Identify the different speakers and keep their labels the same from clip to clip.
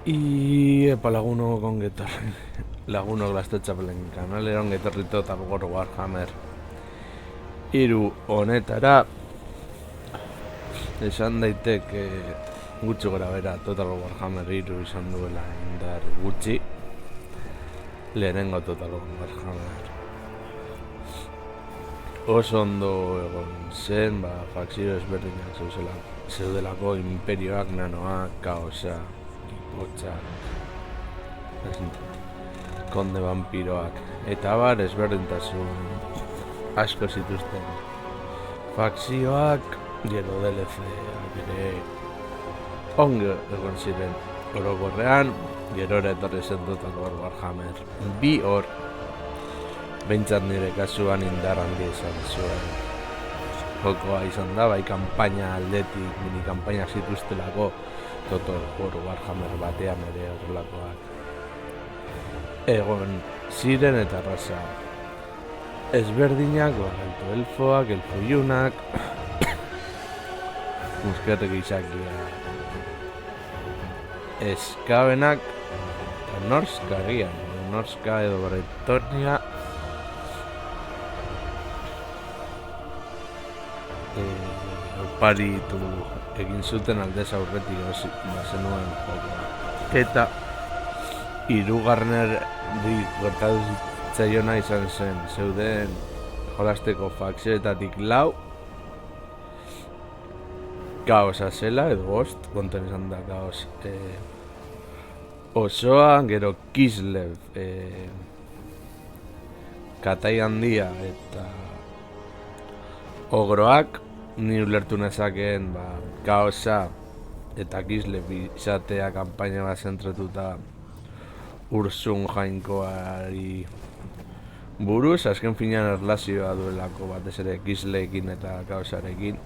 Speaker 1: Y epa lagunok ongetorri. Lagunok Gaztetxapelen kanalera ongetorri total War Warhammer hiru honetara. Esan daiteke gutxi gora bera Total Warhammer hiru izan duela indar gutxi. Lehenengo Total Warhammer oso ondo egon zen, fakzio ezberdinak zeudelako imperioak, nanoak, kaosa, ipotxak, konde vampiroak, eta bar ezberdintasun asko zituzten fakzioak, gero DLC-ak ere ongo egon ziren orokorrean, gero ere etorri zen Total War Warhammer bi hor, behintzat nire kasuan indar handi izan zuen jokoa izan da, bai kanpaina aldetik, mini kanpaina zituztelako Total War Warhammer batean ere horrelakoak egon ziren eta raza ezberdinak, alto elfoak, elfo ilunak, musketek izakiak, eskabenak, eta Norska agian, Norska edo Bretonia, oparitu egin zuten aldez aurretik bazenuen jokoa. Eta hirugarren gertatu zitzaiona izan zen, zeuden jolasteko fakzioetatik lau kaosa zela, edo bost, konten izan da kaos osoa, gero Kislev, katai handia eta ogroak, ni ulertu nezakeen kaosa eta Kislev izatea kanpaina bat zentratuta Ursun jainkoari buruz, azken finean erlazioa duelako batez ere Kisleekin eta kaosarekin.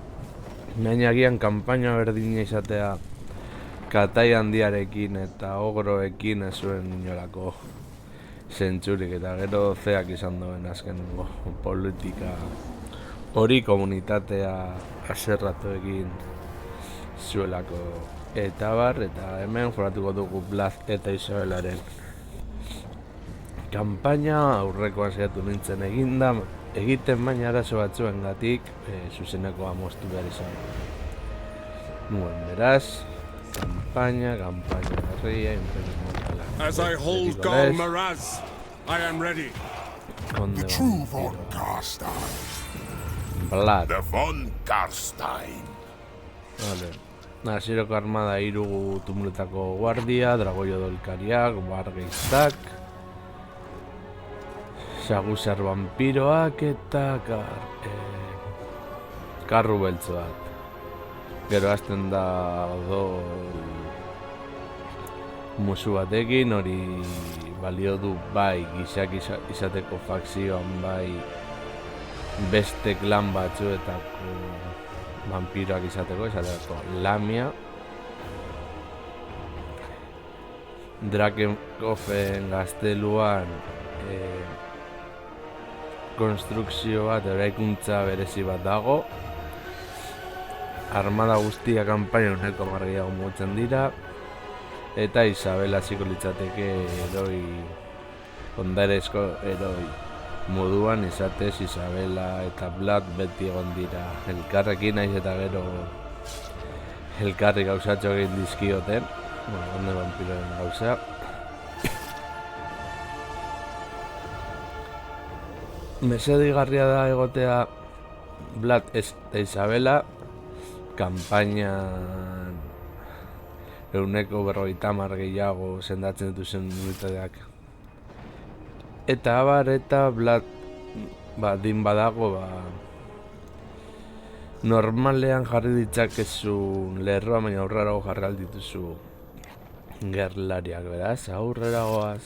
Speaker 1: Baina agian kanpaina berdina izatea katai handiarekin eta ogroekin ez zuen inolako zentzurik, eta gero zeak izan duen azken politika hori komunitatea aserratu egin zuelako eta bar, eta hemen joratuko dugu Vlad eta Isabelaren kanpaina. Aurrekoan saiatu nintzen egiten, baina arazo batzuengatik zuzenekoa moztu behar izan nuen, beraz kanpaina herria, imperio mortala.
Speaker 2: As I hold Gal Maraz, I am ready.
Speaker 3: The true von Karstein.
Speaker 1: Vlad.
Speaker 3: The von Karstein.
Speaker 1: Vale. Nasiroko armada hiru tumulutako guardia, dragoio dolkariak, bargeiztak, sagusar vampiroak eta karru beltzoak. Gero hasten da musu batekin, hori balio du bai gizak izateko fakzioan, bai beste klan batzuetako vampiroak izateko Lamia, Drakenhofen gazteluan konstrukzio bat, eraikuntza berezi bat dago, armada guztia kanpaina uneko margiago mugitzen dira, eta Isabela ziko litzateke heroi, ondarezko heroi moduan izatez. Isabela eta Vlad beti egon dira elkarrekin, naiz eta gero elkarri gauzatxo egin dizkioten, onde vampiroen gauza. Mesedigarria da egotea Vlad eta Isabela kanpainan 150 gehiago sendatzen dituzen unitateak. Eta abar, eta Vlad din badago normalean jarri ditzakezun lerroa, baina aurrerago jarri aldituzu gerlariak, beraz, aurrera goaz.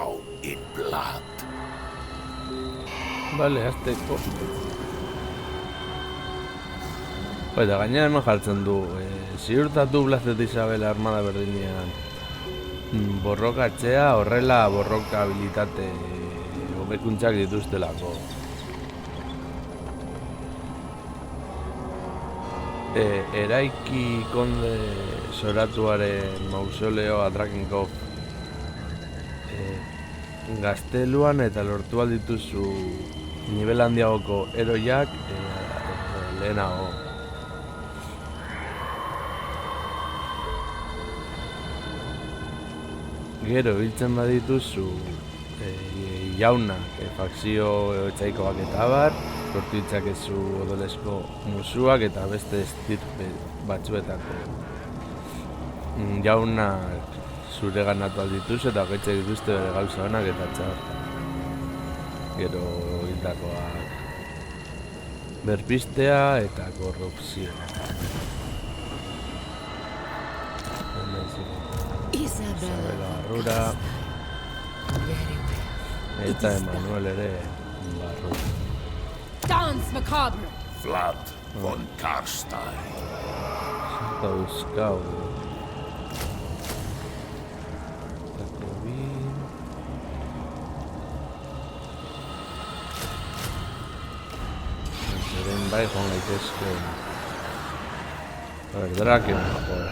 Speaker 3: down in blood.
Speaker 1: Bale, azteko. Eta gainera hemen jartzen du, ziurtatu Blazed Isabel armada berdinean borrokatzea, horrela borroka habilitate hobekuntzak dituztelako. Eraiki konde zoratuaren mausoleoa Drakenkov gazteluan eta lortu aldituzu nivel handiagoko eroiak lehenago. Gero biltzen badituzu jaunak, fakzio etxaikoak eta abar, lortu ditzakezu odolesko musuak eta beste estirpe batzuetako jaunak zure ganatu aldituz eta gaitze dituzte bere gauza honak eta txar. Gero hildakoak berpistea eta korrupzioa. Isabela Barrura eta Emanuel ere Barrura.
Speaker 4: Dance macabre!
Speaker 3: Vlad von Karstein.
Speaker 1: Dauzkau. Jakobi. Zeren bai joan gaitezke. A ver, Draken, joder.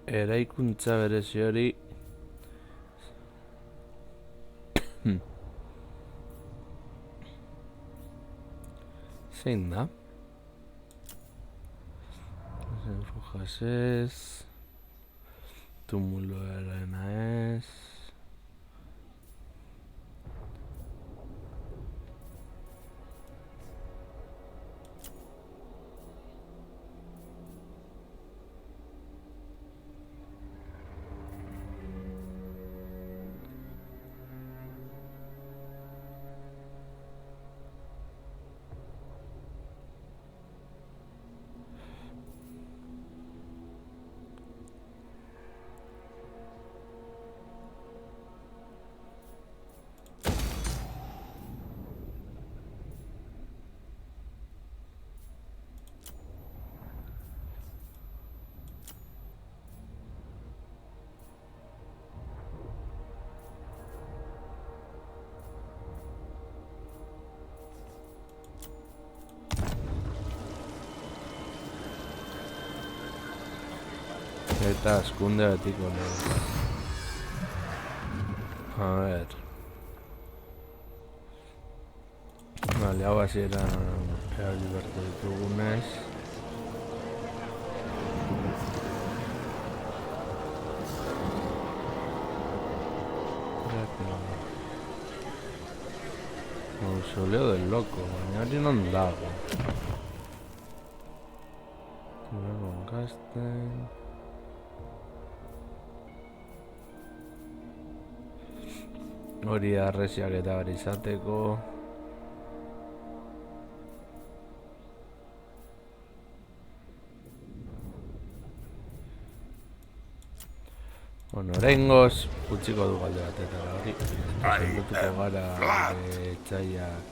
Speaker 1: Eraikuntza berezi hori zein da? Brujas ez, tumuloarena ez. Eta askunde betiko lehen. A ver. Vale, hau hasiera erabili beharko ditugunez. Mausoleo del loco, baina hori non dago. Dragon Casten. Hori arresiak eta bari izateko. Bueno, oraingoz utziko du galde batetara hori. Zendutuko gara etxaiak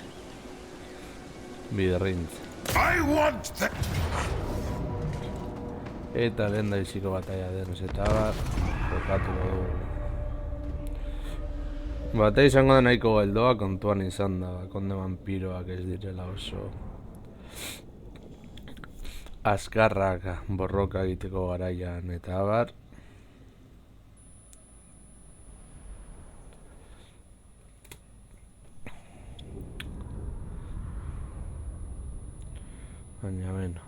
Speaker 1: biderrintz. Eta lehen da biziko bataia denez eta jokatu dugu. Bate izango da nahiko geldoa kontuan izan da, konde vampiroak ez direla oso azkarrak borroka egiteko garaian eta abar. Baina beno.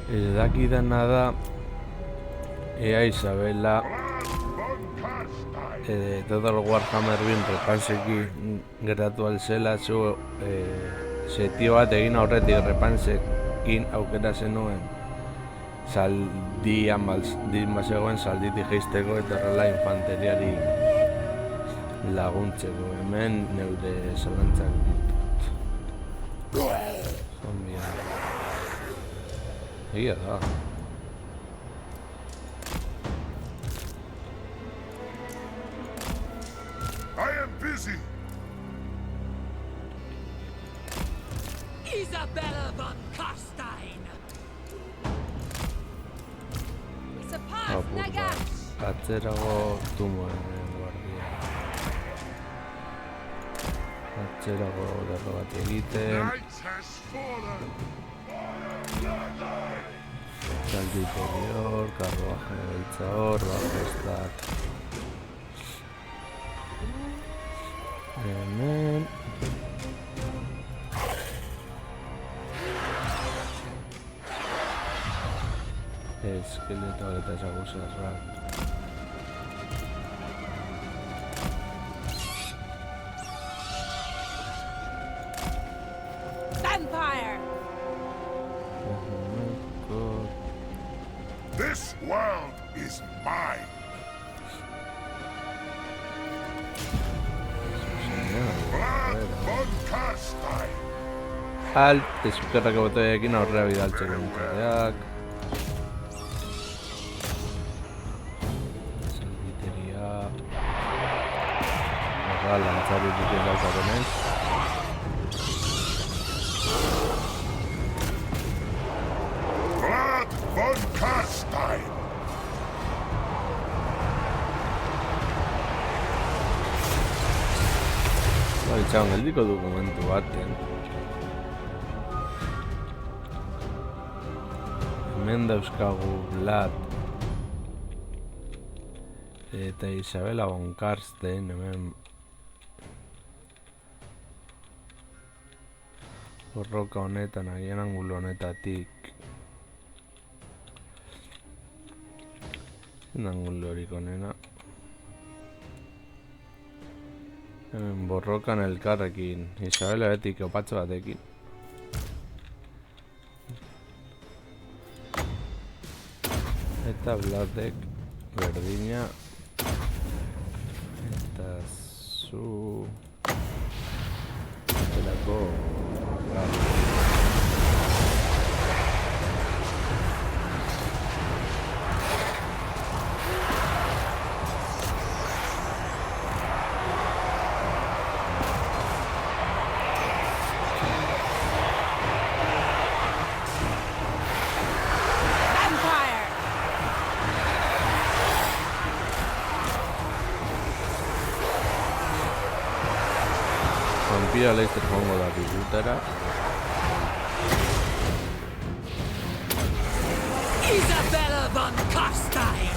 Speaker 1: Ez dakidana da ea Isabela Total Warhammer 20 repansekin geratu alzela zu setio bat egin aurretik repansekin aukera zenuen saldian bazegoen salditik jeisteko eta horrela infanteriari laguntzeko. Hemen neure zalantzak ditut. Zombia. Egia da.
Speaker 3: I am busy.
Speaker 4: Isabella von Karstein! Surpass
Speaker 1: Apur bat.
Speaker 4: Nagash!
Speaker 1: Atzerago tumoren guardia. Atzerago lerro bat egiten.
Speaker 3: Night has fallen.
Speaker 1: Salto interior, carruaje beltza hor, bajeztak. Hemen. Eskeletoak eta saguzarrak.
Speaker 4: Vampire!
Speaker 3: This world is mine. Vlad von Karstein.
Speaker 1: Alt, eskerrako botoiekin aurrera bidaltzeko unitateak. Salbiteria. Horra, lantzari duten daukatenez.
Speaker 3: Vlad von Karstein.
Speaker 1: Itxaron geldiko dokumentu baten. Hemen dauzkagu Vlad eta Isabella von Karstein, hemen borroka honetan, agian angulo honetatik. Zein angulo horik honena? Hemen borrokan elkarrekin, Isabella betik opatxo batekin. Eta Vladek berdina. Eta zu... Zelako... Vampira laizter joango da bigutara.
Speaker 4: Isabella von Karstein!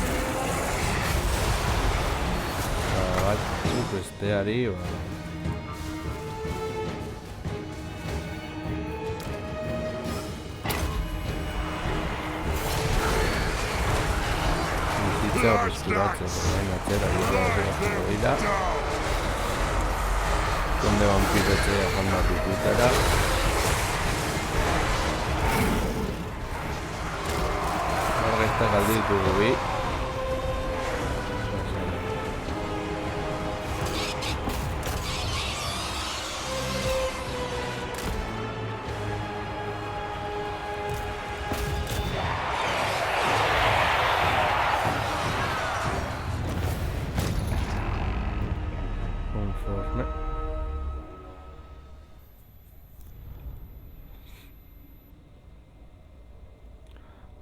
Speaker 1: Batzuk besteari, bizitza horrezkuratzen, orain atzera dira. Konde vampirotzea joan da bigutara. Horrezta galdi ditugu bi. Conforme.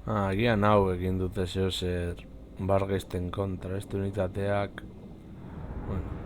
Speaker 1: Agian hau egin dute zehozer Bargeisten kontra, beste unitateak. Bueno.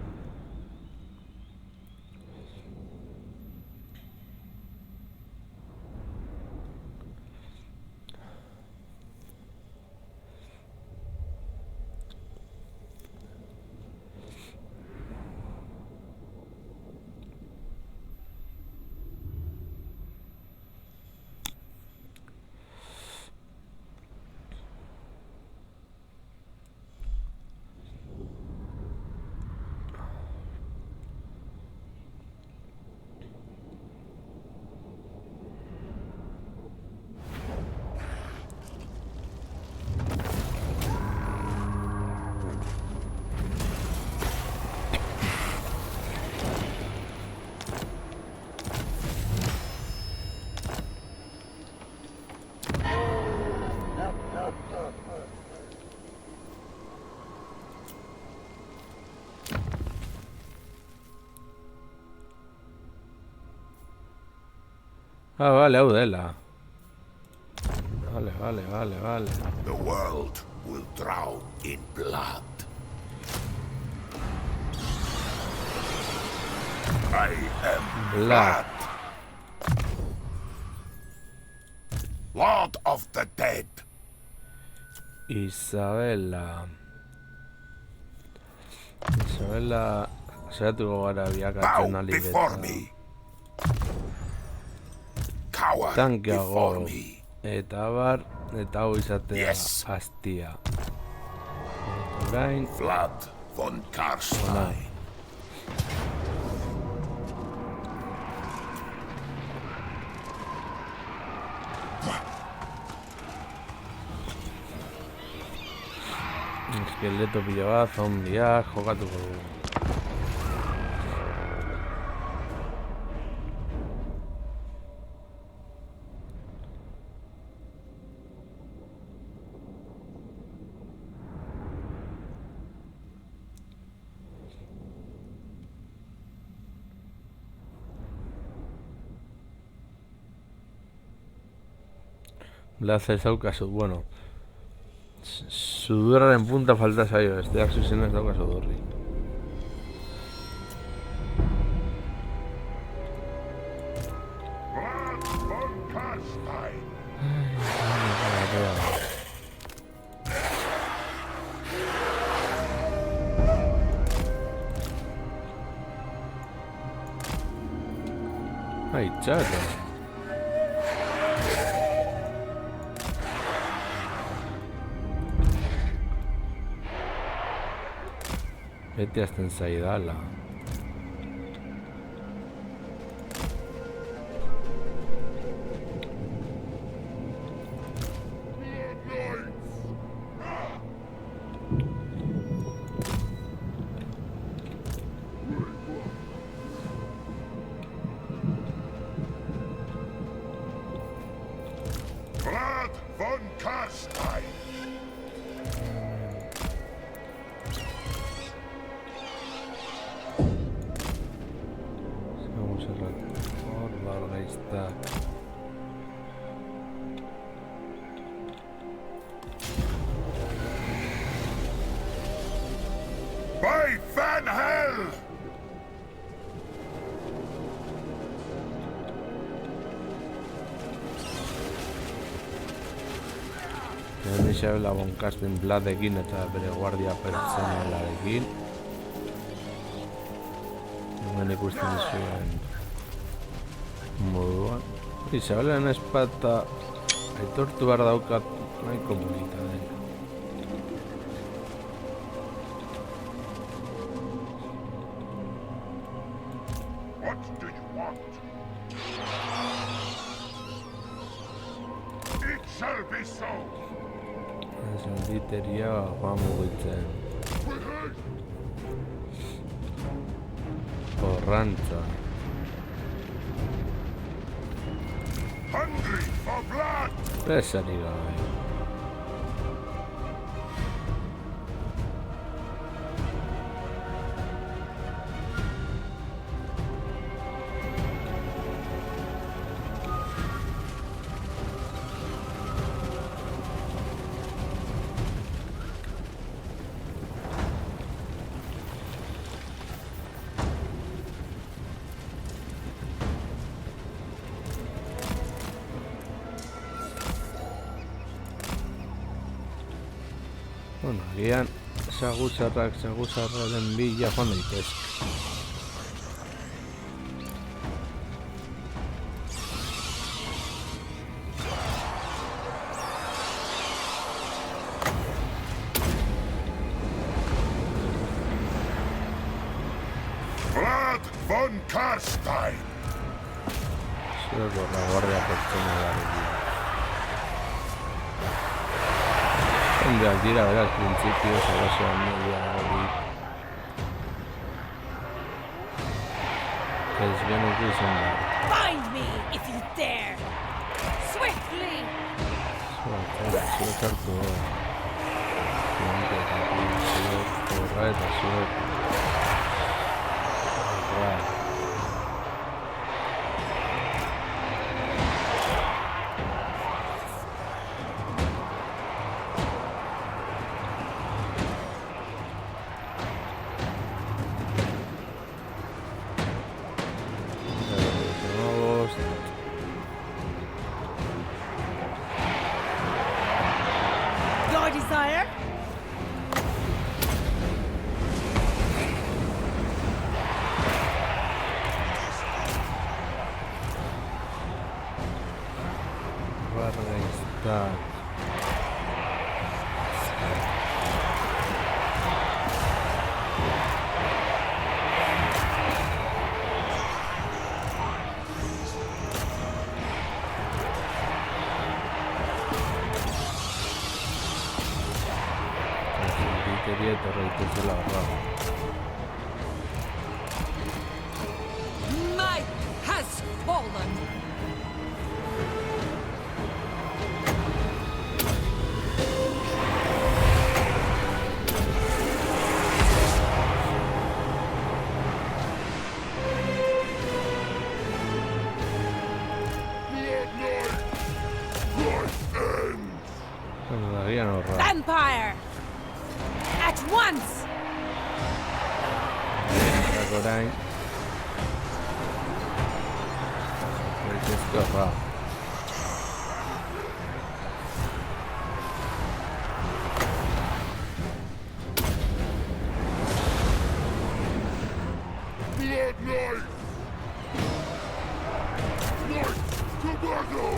Speaker 1: Ah, vale, hau dela. Vale.
Speaker 3: The world will drown in blood. I am
Speaker 1: Blood.
Speaker 3: Lord of the Dead.
Speaker 1: Isabela, saiatuko gara biakatzen
Speaker 3: Bow
Speaker 1: ali
Speaker 3: before
Speaker 1: eta
Speaker 3: me. Cower
Speaker 1: tankeago
Speaker 3: before me.
Speaker 1: eta bar, eta hau izatea
Speaker 3: Yes.
Speaker 1: hastia. Orain,
Speaker 3: Vlad von Karstein.
Speaker 1: eskeleto pilo bat, zombiak, jokatuko dugu. Blaza ez daukazu, bueno. Sudurraren punta falta zaio, besteak zuzen ez dauka sudurri.
Speaker 3: Vlad von Karstein.
Speaker 1: Ai, txato. Beti azten zaidala.
Speaker 3: Vlad von Karstein.
Speaker 1: Vamos a recordar, ahí está.
Speaker 3: By Van Hell!
Speaker 1: Isabela von Karstein Bladekin eta bere guardia pertsonalarekin. Hemen ikusten zuen moduan. Isabelaren espata aitortu behar daukat nahiko bonita dela.
Speaker 3: What do you want? It shall be so.
Speaker 1: Zenditeria joan mugitzen. Porrantza.
Speaker 3: Hungry for blood.
Speaker 1: Pesari gabe. Bueno, agian saguzarraren bila joan daitezke.
Speaker 3: Vlad von Karstein.
Speaker 1: Zueko la guardia pertsonalarekin. Hondeak dira beraz, printzipioz, agazoan media hori. Ez genuke izan da.
Speaker 4: Find me if you dare! Swiftly!
Speaker 1: Zuek hartu da. Zuek horra eta zuek.
Speaker 4: sire.
Speaker 1: Vargeistar. Quería te la barra.
Speaker 4: Might has fallen.
Speaker 1: Todavía no raro.
Speaker 4: Vampire! At once!
Speaker 1: Dragorain. Esto es raro.
Speaker 3: Blood Knight! Knight to battle!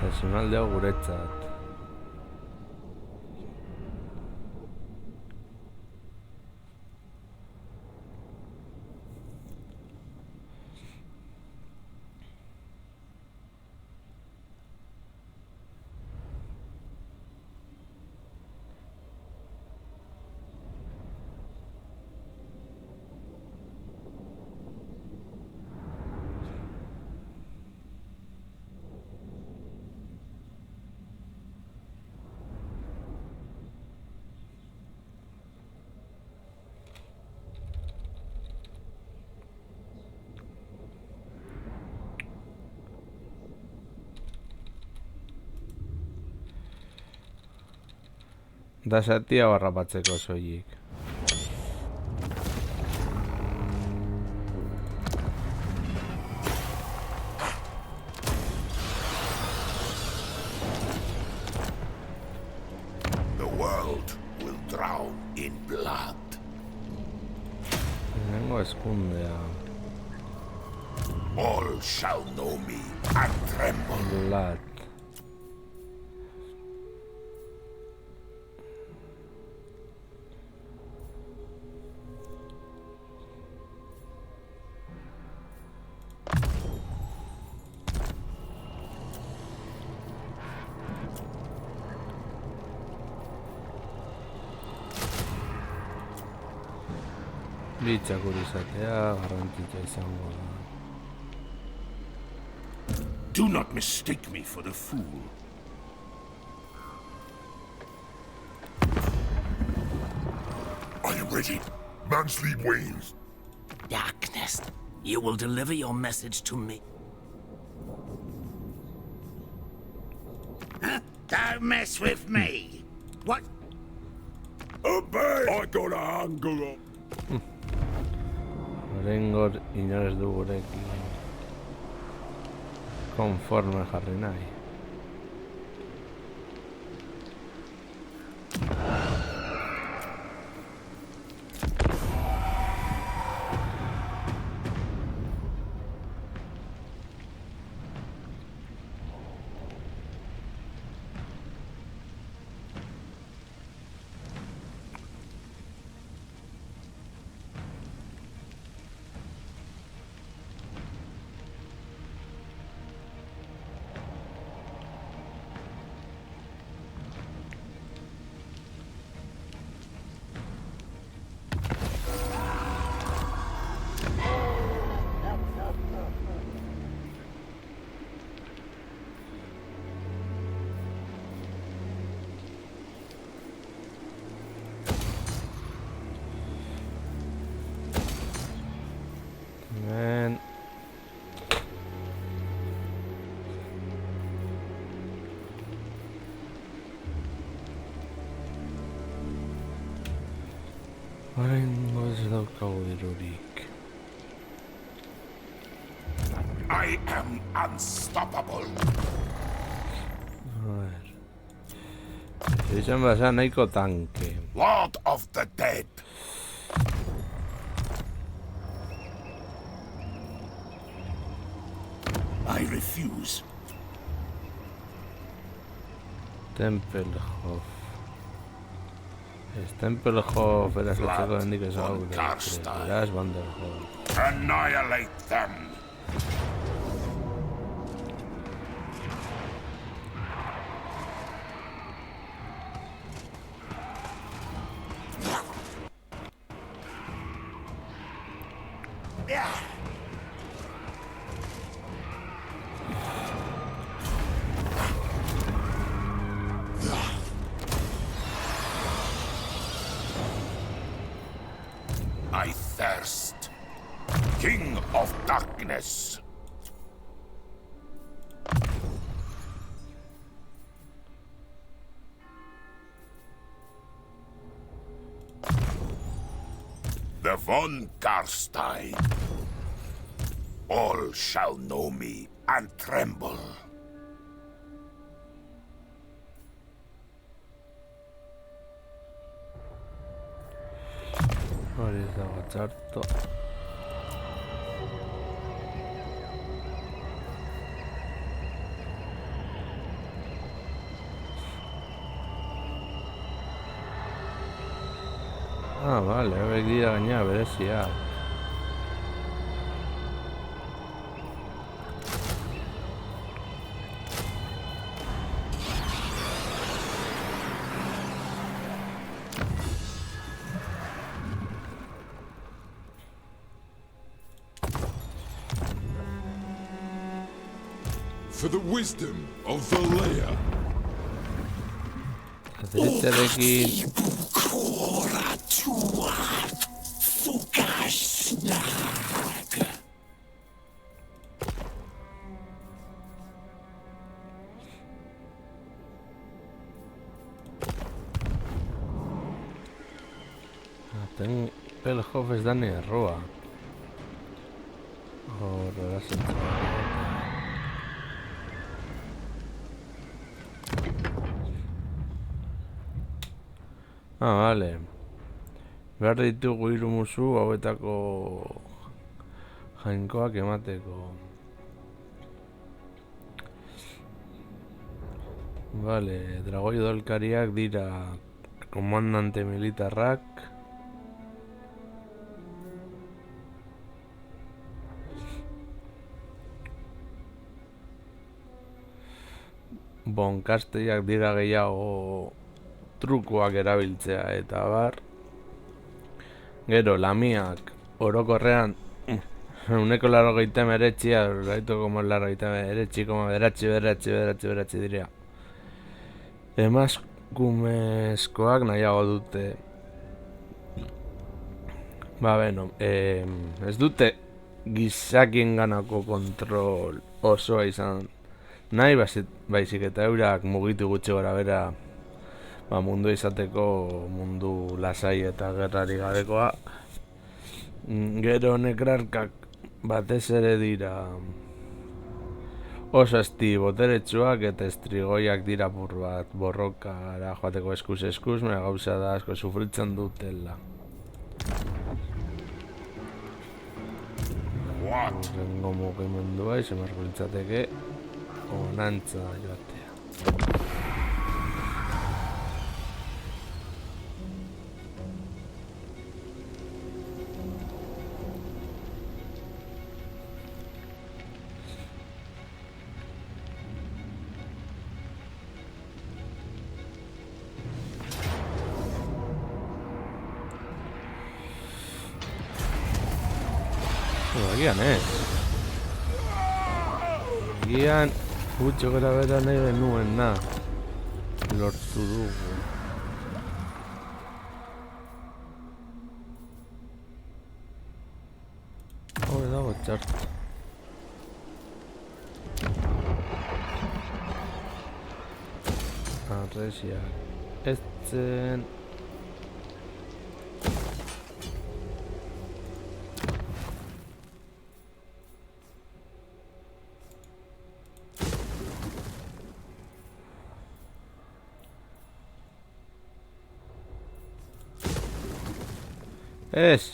Speaker 1: Personal guretzat. Da satia barrapatzeko soilik.
Speaker 3: The world will drown in blood.
Speaker 1: Lehenengo eskundea.
Speaker 3: All shall know me and tremble.
Speaker 1: Blood. Bitxak izatea garrantzitsua izango da.
Speaker 3: Do not mistake me for the fool. I am ready. Mansleep wanes.
Speaker 5: Darkness, you will deliver your message to me. Huh? Don't mess with me. What?
Speaker 2: Obey! I got a angle up.
Speaker 1: Orengor inor ez du gurekin konforme jarri nahi. Hemen... Oraingo ez daukagu dirurik.
Speaker 3: I am unstoppable.
Speaker 1: A ver... Izan basa nahiko tanke.
Speaker 3: Lord of the dead. I refuse.
Speaker 1: Tempelhof. Ez Tempelhof erasatzeko hendik ez hau beraz Vanderhof.
Speaker 3: Annihilate them. I thirst. King of darkness. The von Karstein. All shall know me and tremble.
Speaker 1: Hori ez dago txarto. Ah, vale, hauek dira gaina bereziak.
Speaker 2: For the wisdom of Valea.
Speaker 1: Ateritzerekin... Tempelhof ez da ni erroa. Horrela zentzen. Ah, vale. Behar ditugu hiru musu hauetako jainkoak emateko. Vale, dragoi dolkariak dira komandante militarrak. Bonkasteiak dira gehiago trukoak erabiltzea eta bar. Gero, lamiak orokorrean uneko 89, oraituko 89, direa. Emaskumezkoak nahiago dute. Ba, beno, ez dute gizakien ganako kontrol osoa izan nahi, baizik eta eurak mugitu gutxi gora bera mundu izateko, mundu lasai eta gerrari gabekoa. Gero nekrarkak batez ere dira oso esti boteretsuak eta estrigoiak dira apur bat borrokara joateko eskuz, gauza da asko sufritzen dutela. Horrengo mugimendua izan beharko litzateke onantza joatea. Agian ez. Agian gutxo gara bera nahi genuen na. Lortu dugu. Hore dago txart. Arresiak ez zen... Ez!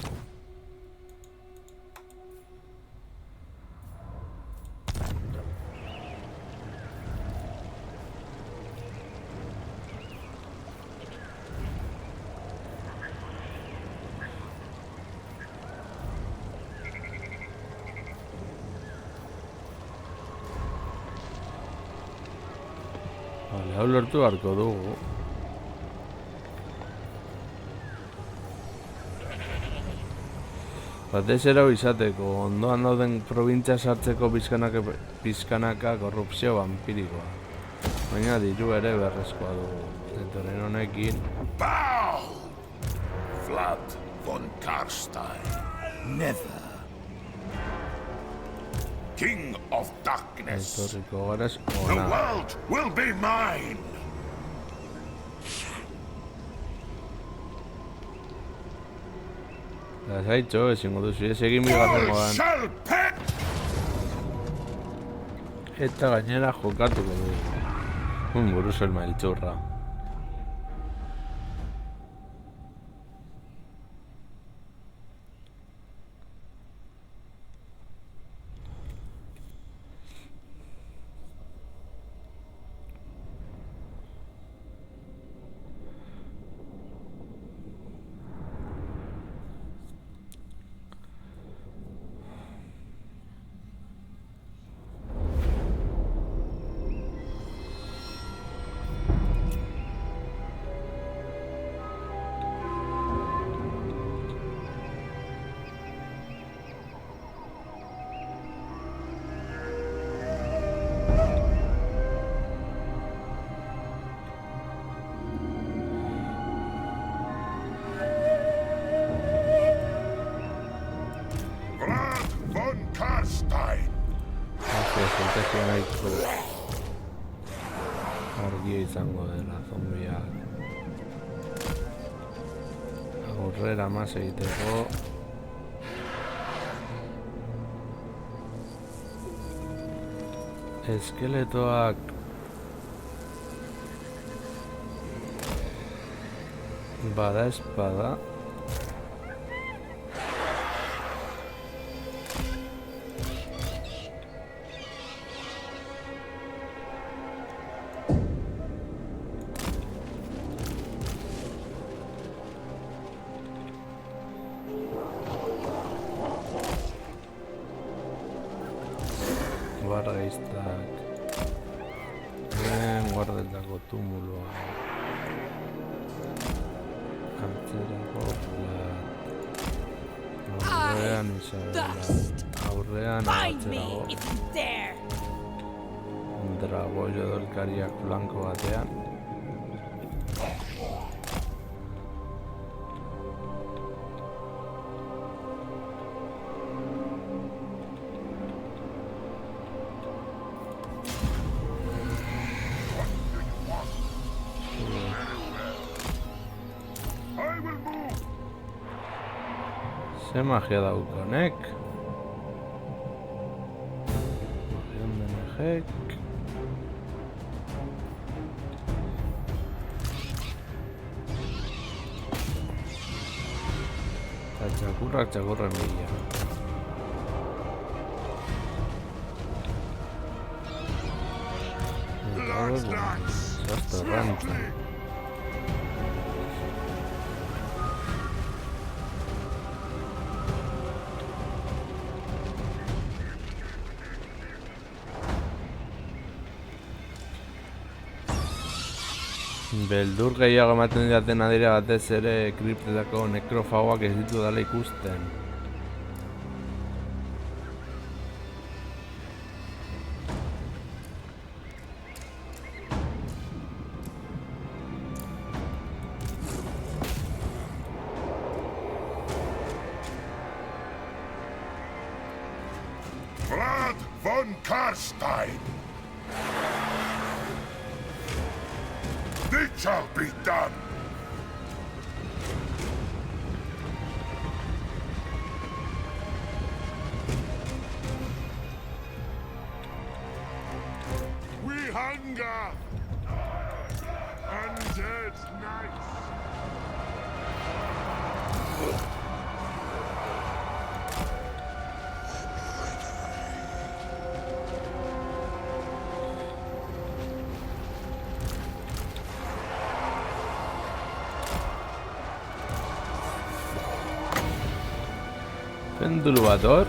Speaker 1: Vale, hau lortu beharko dugu. Batez ere hau izateko, ondoan dauden probintzia sartzeko pizkanaka korrupzio vampirikoa. Baina diru ere beharrezkoa dugu. Eta horren honekin...
Speaker 3: Bow! Vlad von Karstein. Never. King of Darkness.
Speaker 1: Etorriko garaz
Speaker 3: The
Speaker 1: ona.
Speaker 3: world will be mine.
Speaker 1: Lasaitxo, ezingo duzu, ez egin bigarren
Speaker 3: All
Speaker 1: modan.
Speaker 3: shall pay.
Speaker 1: Eta gainera jokatuko dugu. Buruz el mailtxurra.
Speaker 3: Vlad von Karstein.
Speaker 1: Estrategia nahiko argia izango dela zombiak. Aurrera mas egiteko. Eskeletoak bada espada. Barraiztak guardetako tumuloa antzerako plat aurrean Isabela aurrean
Speaker 4: Find me
Speaker 1: atzerago
Speaker 4: if you dare!
Speaker 1: dragoio dolkariak blanko batean Ze magia daukanek? Magia hondenegek eta txakurren bila eta hor zazto errantzen Beldur gehiago ematen didaten adira batez ere kriptetako nekrofagoak ez ditu dala ikusten.
Speaker 3: Vlad von Karstein! It shall be done!
Speaker 2: We hunger! Undead knights!
Speaker 1: Pendulu bat hor.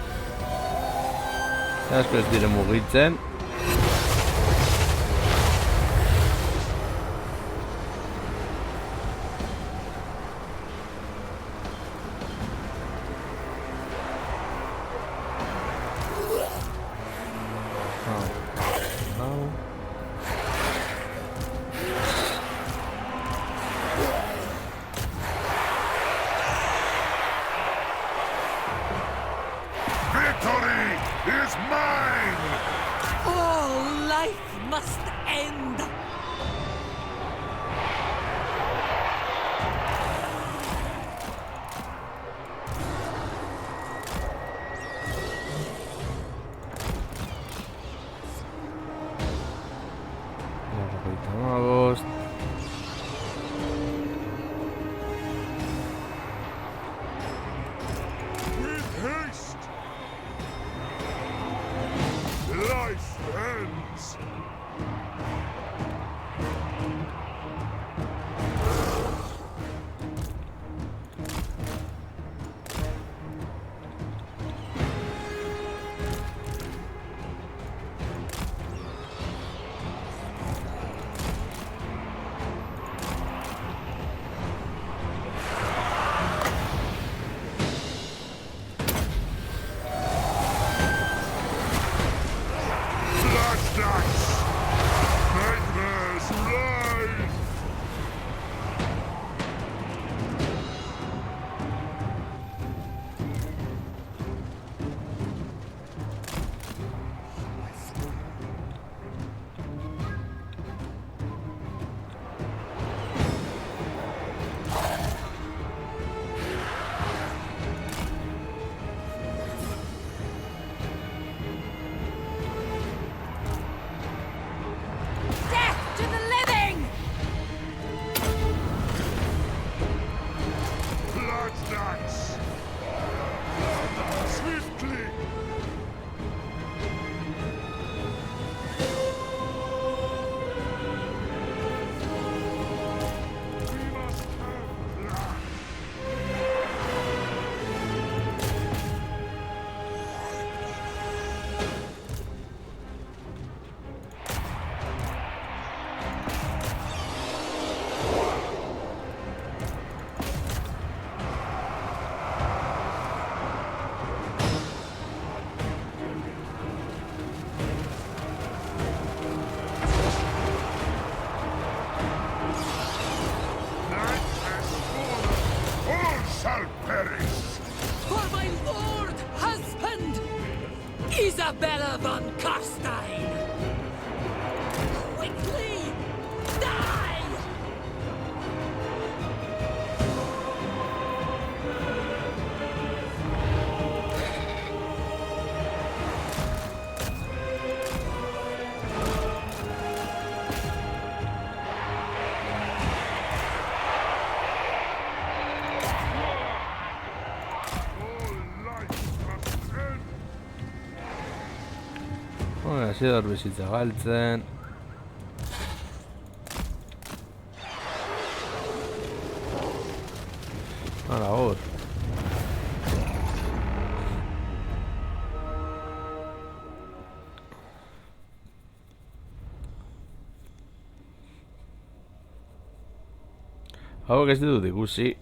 Speaker 1: Asko ez dire mugitzen.
Speaker 3: Victory is mine!
Speaker 4: All life must end!
Speaker 1: Vamos.
Speaker 2: With haste! Life ends! Flashbacks! Nightmares rise!
Speaker 4: Death to the living!
Speaker 2: Flashbacks! Swiftly! We must have blood! Night has fallen!
Speaker 3: All shall perish!
Speaker 4: For my lord husband, Isabella von Karstein! Quickly, die!
Speaker 2: All life must end!
Speaker 1: Hasi da hor bizitza galtzen. Hala hor. Hauek ez ditut ikusi.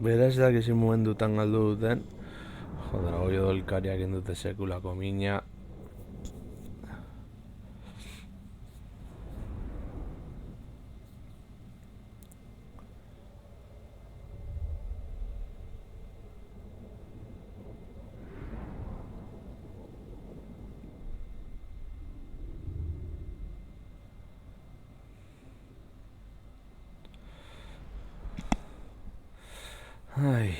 Speaker 1: Beraz dakizin momentutan galdu duten. Joder, hoi odolkariak indute sekulako mina. Ay.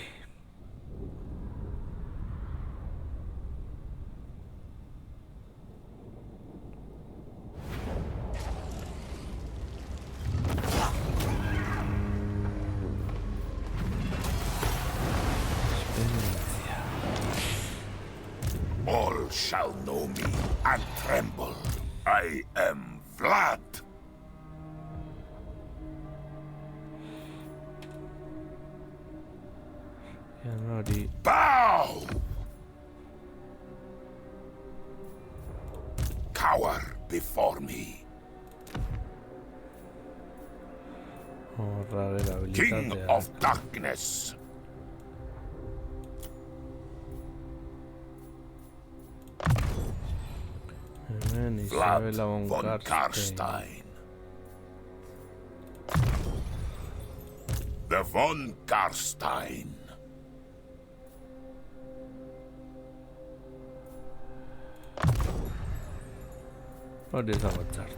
Speaker 3: All shall know me and tremble. I am Vlad.
Speaker 1: Ya no di.
Speaker 3: Bow! Cower before me.
Speaker 1: Ahorrar la habilidad
Speaker 3: King
Speaker 1: de
Speaker 3: of Darkness. Vlad
Speaker 1: Isabella
Speaker 3: von
Speaker 1: von
Speaker 3: Karstein. The von Karstein.
Speaker 1: Podries avanzar.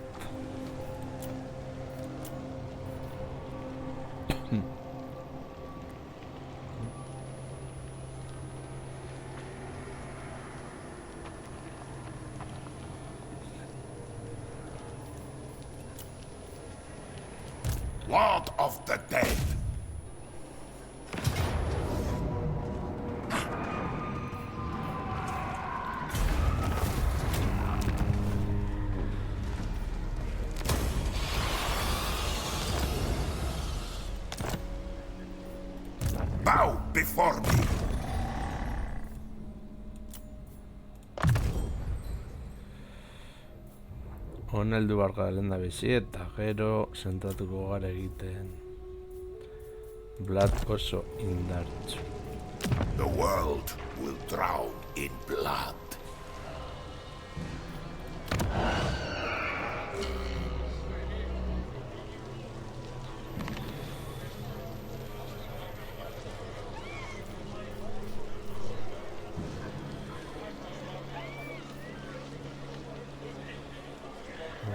Speaker 3: Lord of the Dead. Bow before me.
Speaker 1: Hona heldu barka lehen da bizi eta gero zentratuko gara egiten. Vlad oso indartsu.
Speaker 3: The world will drown in blood.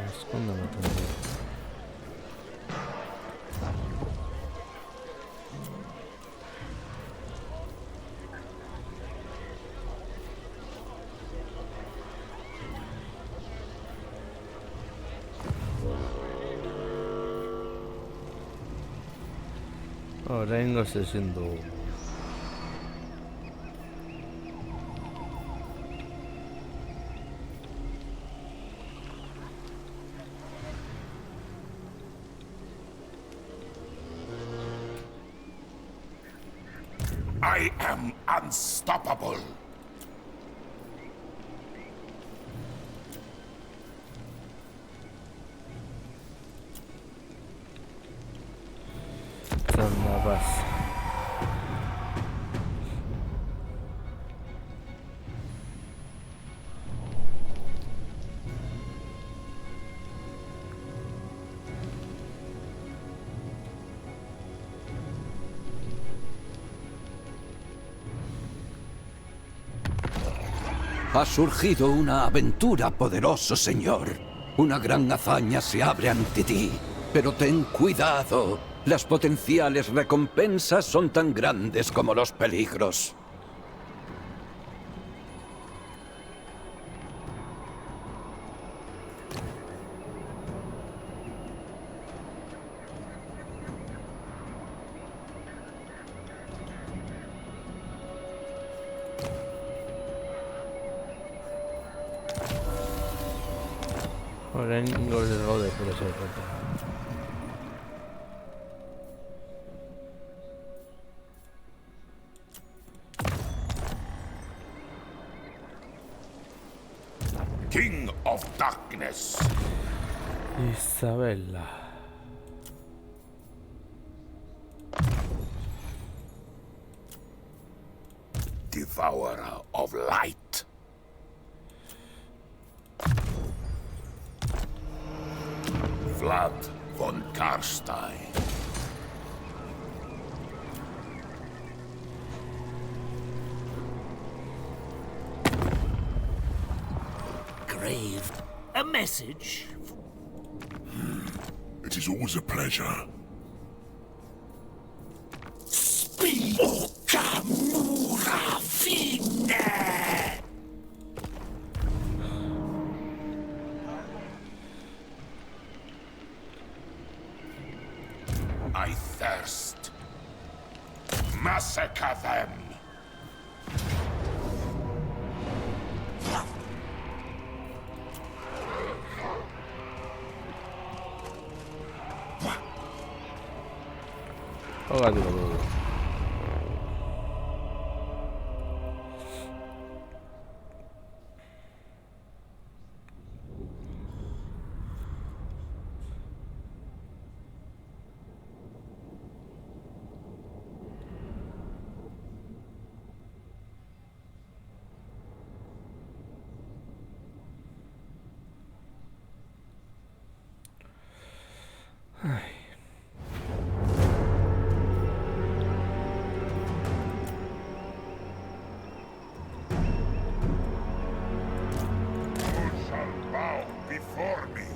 Speaker 1: Escóndeme también. Oraingoz ezin dugu.
Speaker 3: I am unstoppable.
Speaker 1: Zanda paz.
Speaker 6: Ha surgido una aventura, poderoso señor. Una gran hazaña se abre ante ti. Pero ten cuidado. Las potenciales recompensas son tan grandes como los peligros.
Speaker 1: Oraingoz ez gaude preso eta.
Speaker 3: King of Darkness.
Speaker 1: Isabella.
Speaker 3: Devourer of Light. Vlad von Karstein.
Speaker 5: Grave. A message?
Speaker 3: It is always a pleasure.
Speaker 5: Speed!
Speaker 3: Okamura fine! I thirst. Massacre them!
Speaker 1: Jógatelo todo.
Speaker 3: All shall bow before me.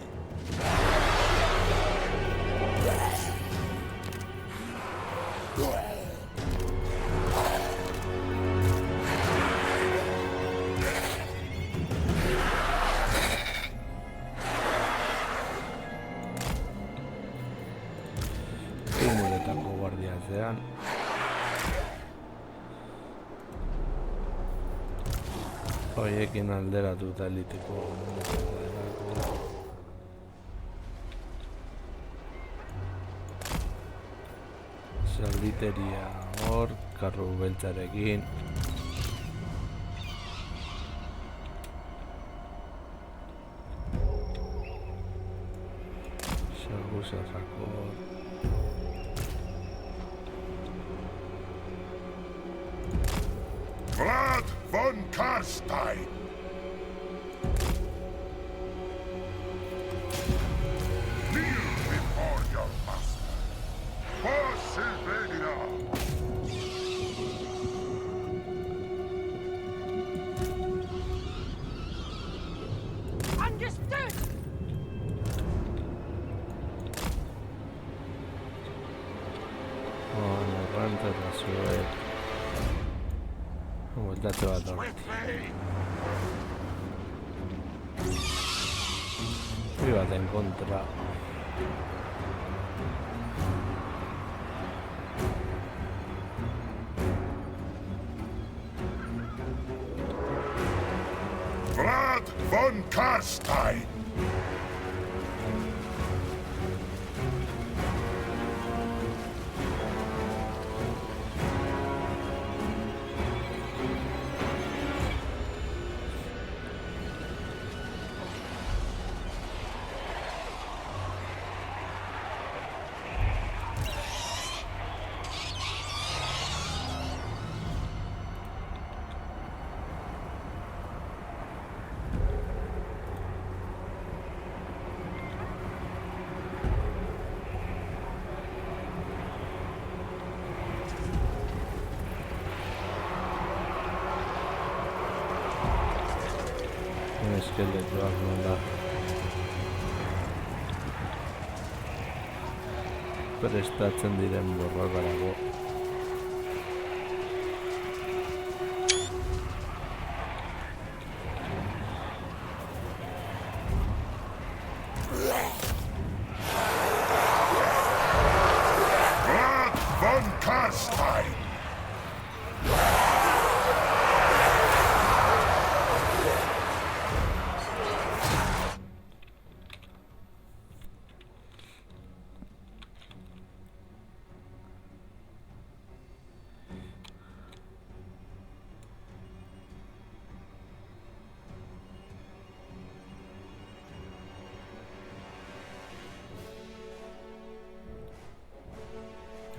Speaker 1: Tumuletako guardiazean. Hoiekin alderatuta eliteko. Zalditeria hor, karru beltzarekin. Saguzarrako hor.
Speaker 3: Vlad von Karstein! Kneel before your master. For Sylvania!
Speaker 4: Understood!
Speaker 1: Bueno, ranta zuek. Bueltatze bat hor.
Speaker 3: Swiftly!
Speaker 1: Hori baten kontra.
Speaker 3: Vlad von Karstein!
Speaker 1: Eskeletoak nola prestatzen diren borrokarako.
Speaker 3: Vlad von Karstein!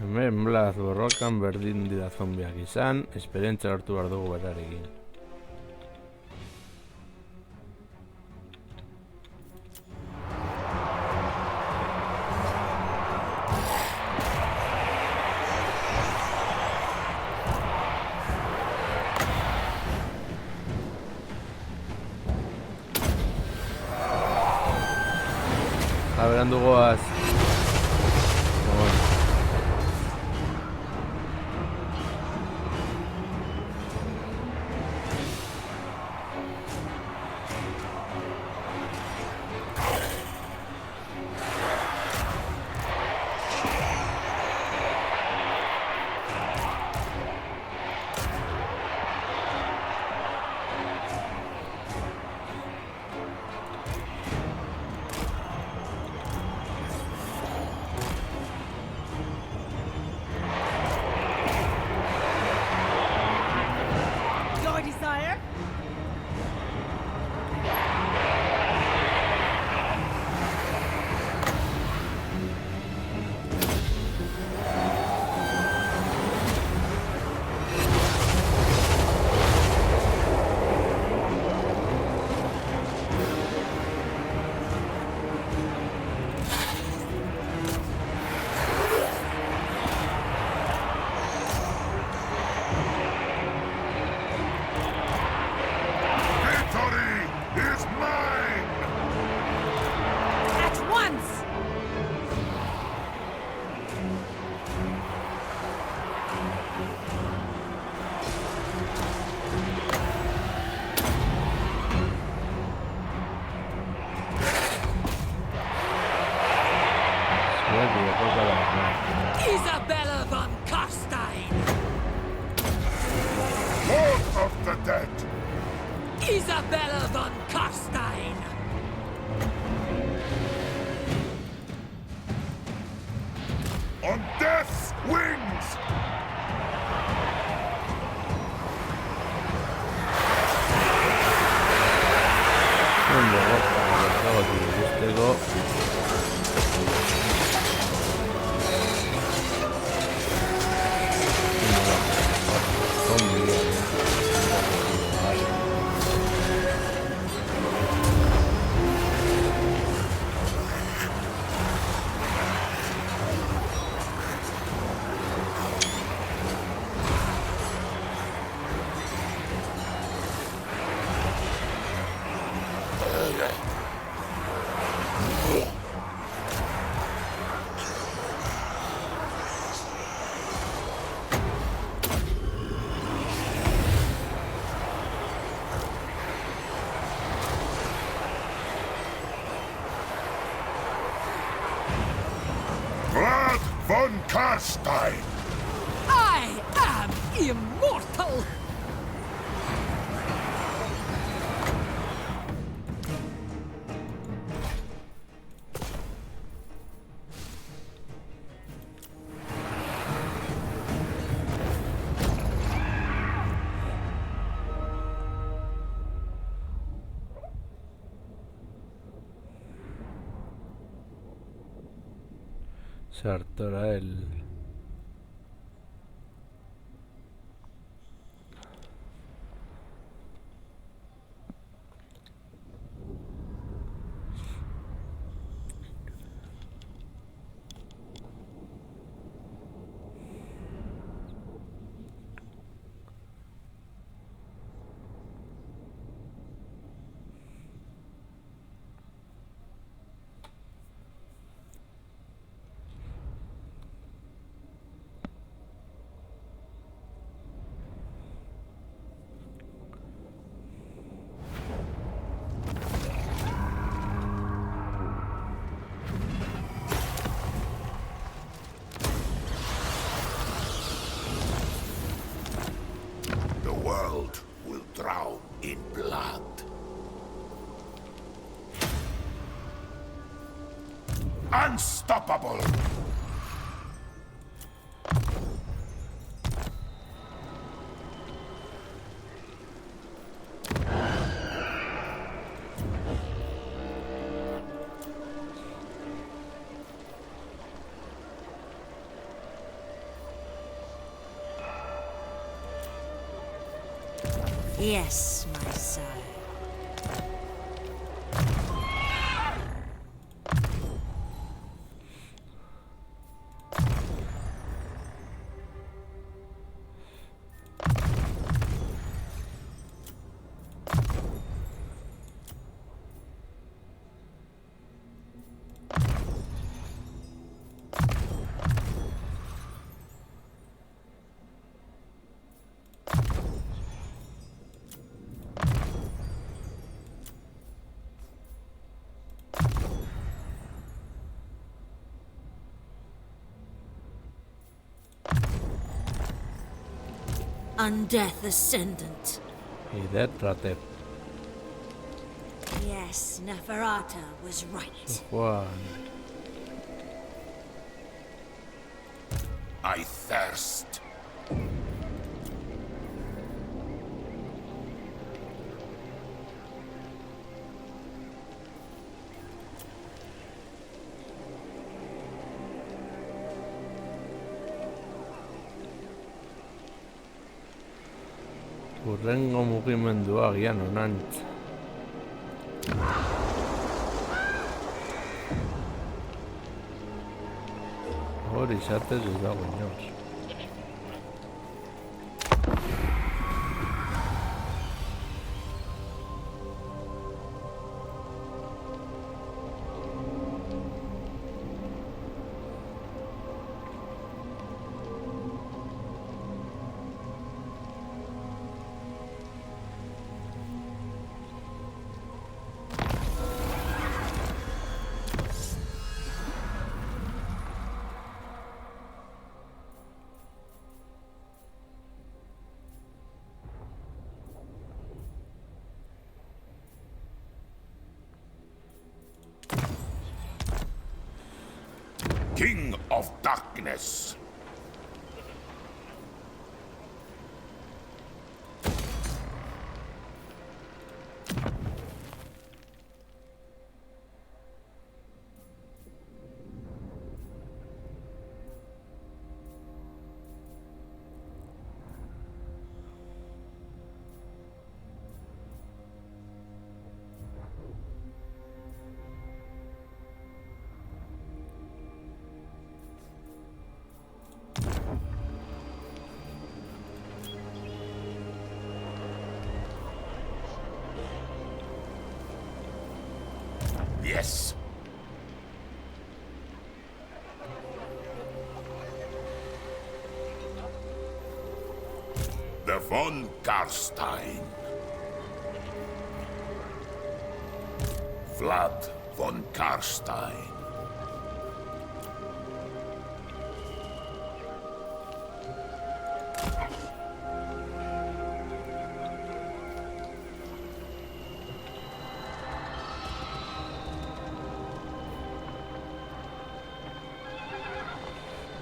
Speaker 1: Hemen Blaz borrokan berdin dira zombiak izan, esperientzia hartu behar dugu berarekin. Berandu goaz.
Speaker 5: Isabella von Karstein!
Speaker 3: On death's wings!
Speaker 1: Luego, para el juego que me gustego.
Speaker 3: Vlad von Karstein!
Speaker 5: I am immortal!
Speaker 1: Se hartará el...
Speaker 3: The world will drown in blood. Unstoppable!
Speaker 4: Yes, my sire. Undeath Ascendant.
Speaker 1: Y Death Rater.
Speaker 4: Yes, Neferata was right.
Speaker 1: Juan.
Speaker 3: I thirst.
Speaker 1: Urrengo mugimendua agian onantz. Hori izatez ez dago inoz.
Speaker 3: King of Darkness. Yes. The von Karstein. Vlad von Karstein.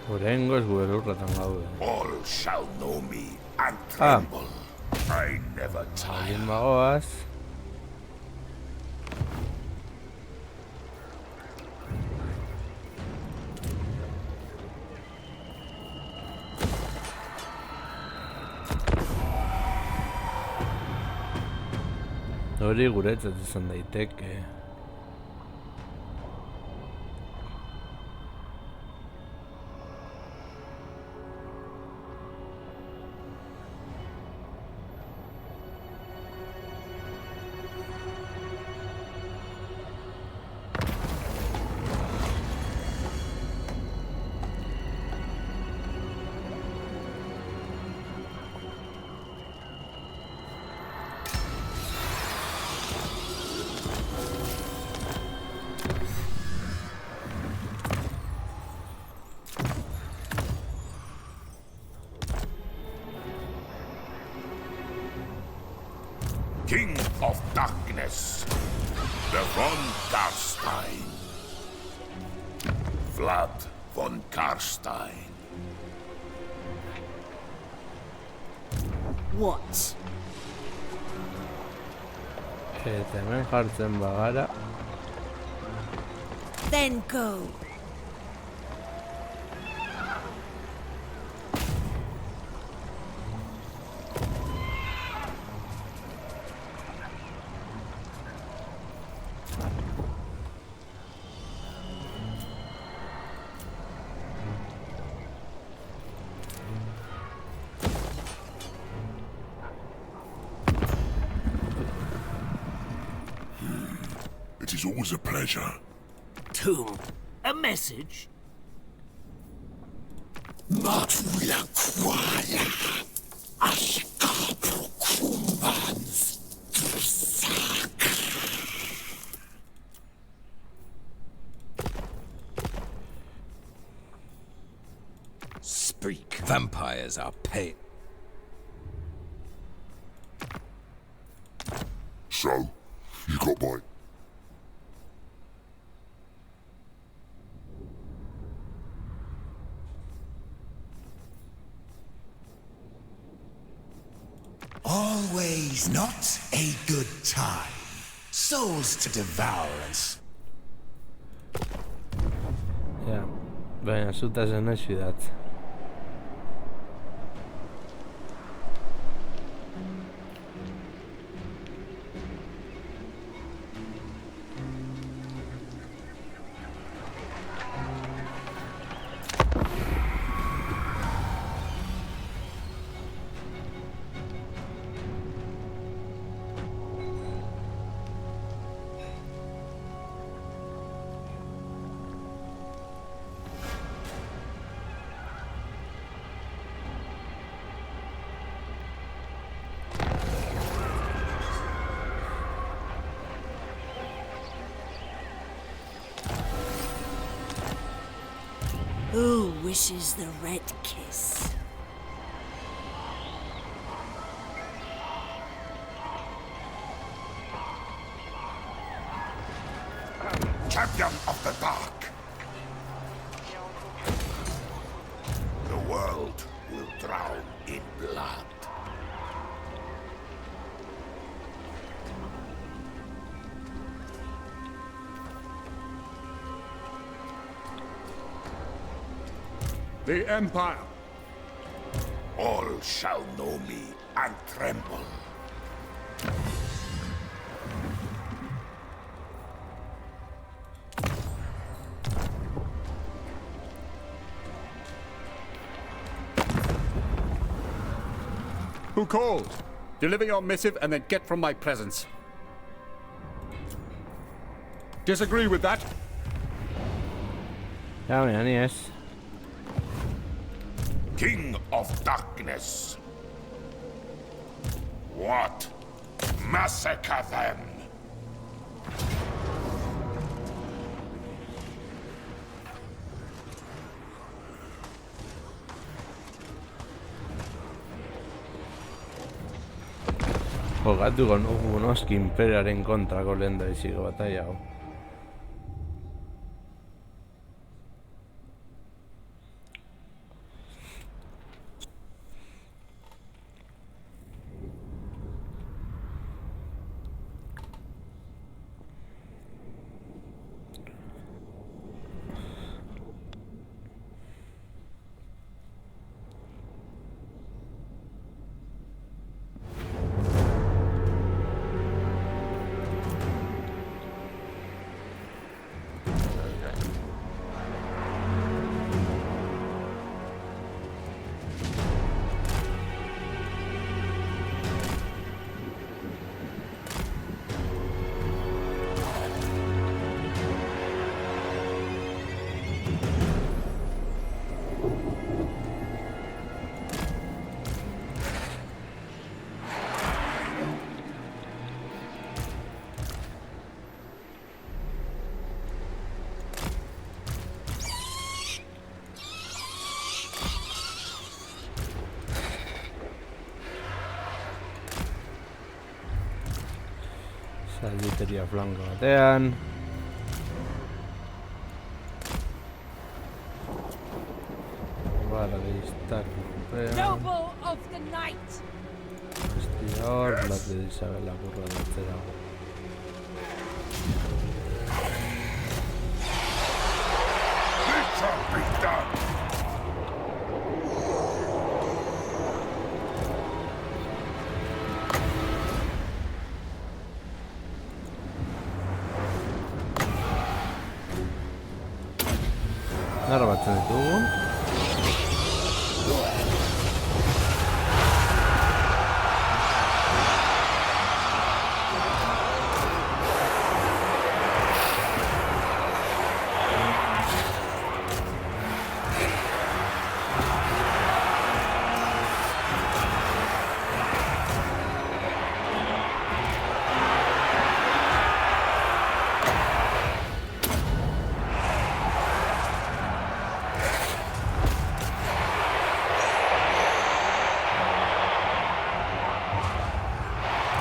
Speaker 1: Oraingoz gure lurretan gaude.
Speaker 3: All shall know me and tremble. I never tire.
Speaker 1: Egin bagoaz. Hori guretzat izan daiteke.
Speaker 3: King of Darkness. The von Karstein. Vlad von Karstein.
Speaker 4: What?
Speaker 1: Eta hemen jartzen bagara.
Speaker 4: Then go.
Speaker 3: It is always a pleasure.
Speaker 5: Tomb. A message?
Speaker 6: Speak. Vampires are paid.
Speaker 3: So, you got bite.
Speaker 7: Always not a good time. Souls to devour and
Speaker 1: Ja, baina zuta zen ez fidatzen.
Speaker 4: Who wishes the red kiss?
Speaker 3: Champion of the Dark. world will drown in blood.
Speaker 2: The Empire.
Speaker 3: All shall know me and tremble.
Speaker 2: Who called? Deliver your missive and then get from my presence. Disagree with that?
Speaker 1: Down in, yes.
Speaker 3: King of Darkness. What? Massacre them!
Speaker 1: Jokatuko nugu noski Imperiaren kontrako lehendaiziko bataila hau. Salbiteria flanko batean. Bala de distario.
Speaker 4: Noble of the night.
Speaker 1: Bastidor, las de Isabel la burra de atzera.
Speaker 3: It shall be done!
Speaker 1: Narbatzen ditugu.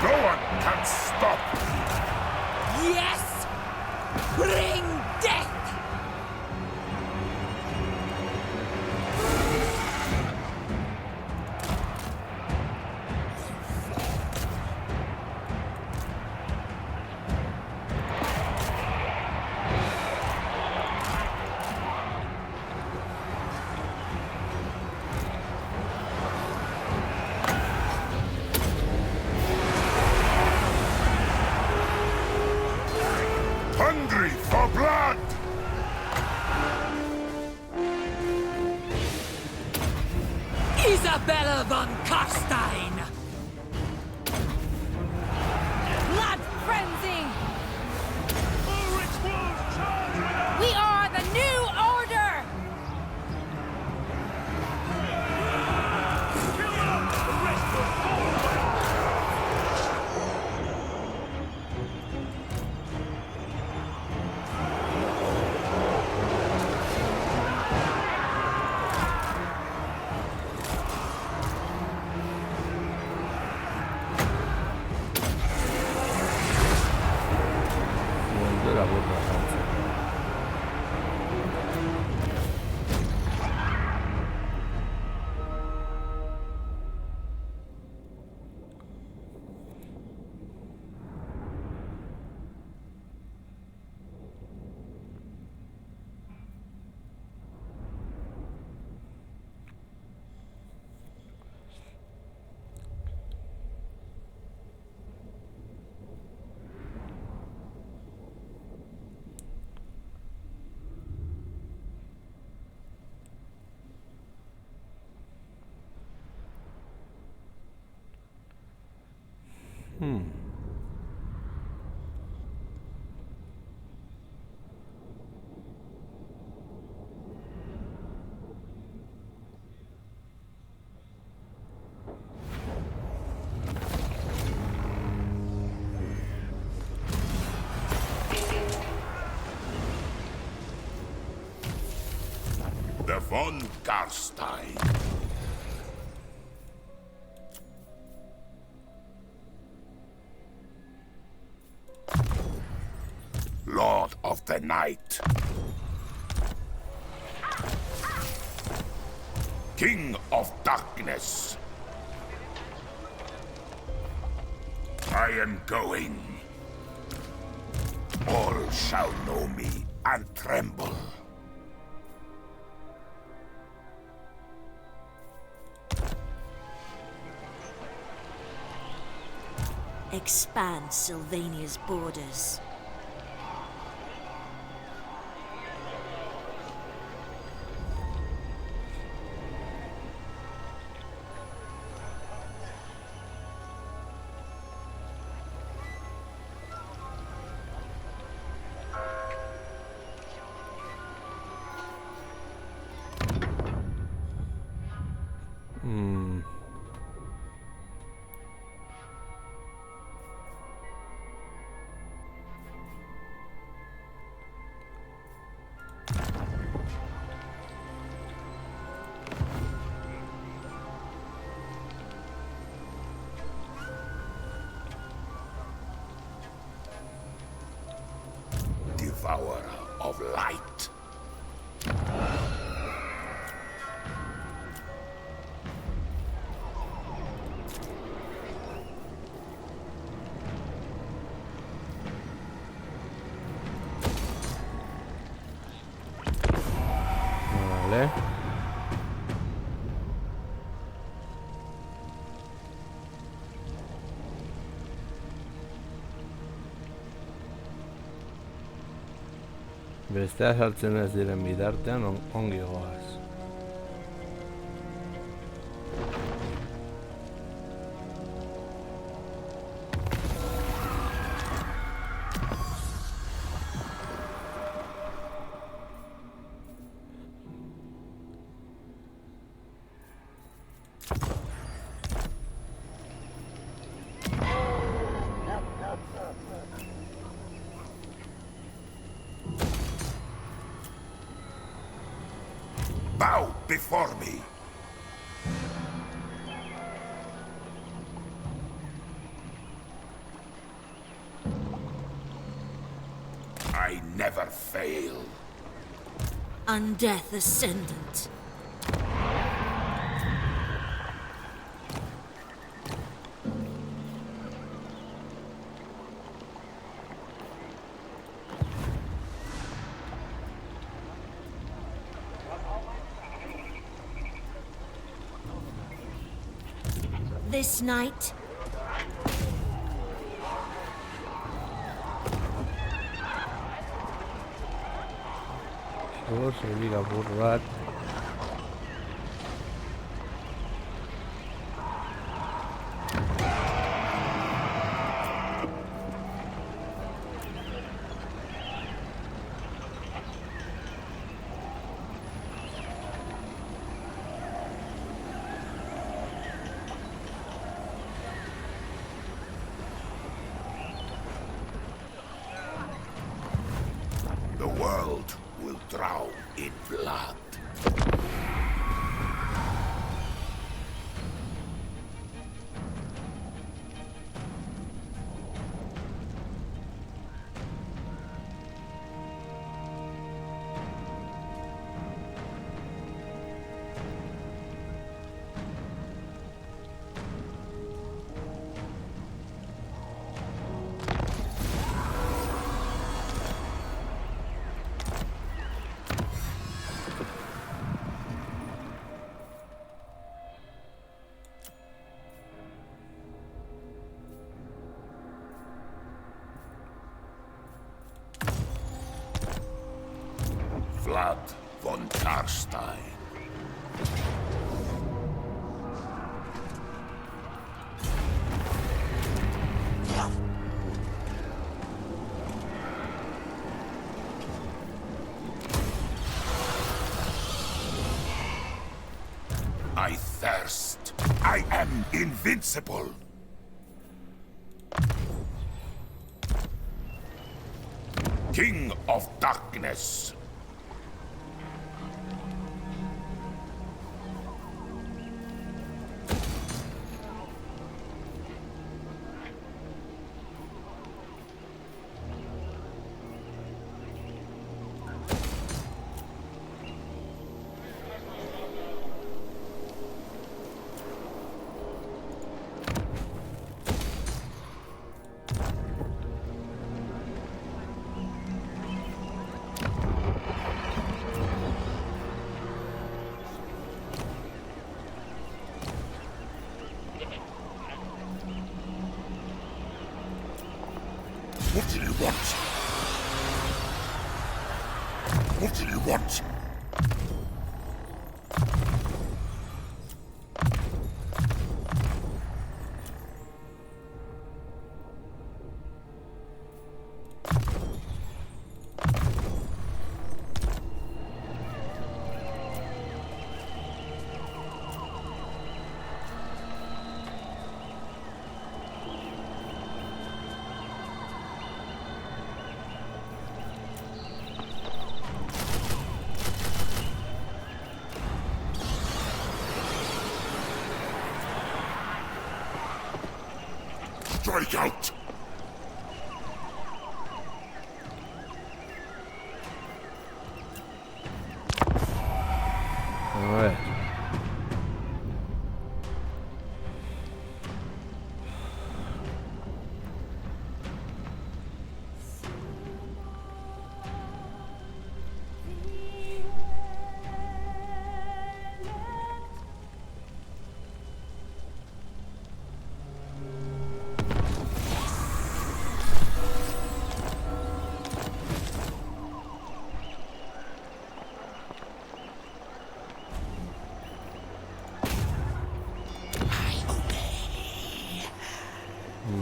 Speaker 3: No one can stop me!
Speaker 4: Yes! Bring death!
Speaker 3: Hungry for blood!
Speaker 5: Isabella von Karstein!
Speaker 4: Blood frenzy! We are the new order!
Speaker 1: De la burra de atzera.
Speaker 3: The von Garstein. Lord of the Night. King of Darkness. I am going. All shall know me and tremble.
Speaker 4: Expand Sylvania's borders.
Speaker 3: Devourer of light.
Speaker 1: Vale. Bestea sartzen ez diren bitartean ongi goaz.
Speaker 3: Bow before me. I never fail.
Speaker 4: Undeath Ascendant. This night,
Speaker 1: Seguro se liga apur bat.
Speaker 3: The world will drown in blood. Vlad von Karstein. invincible. King of Darkness. What do you want? What do you want? Strike out!
Speaker 1: Alright.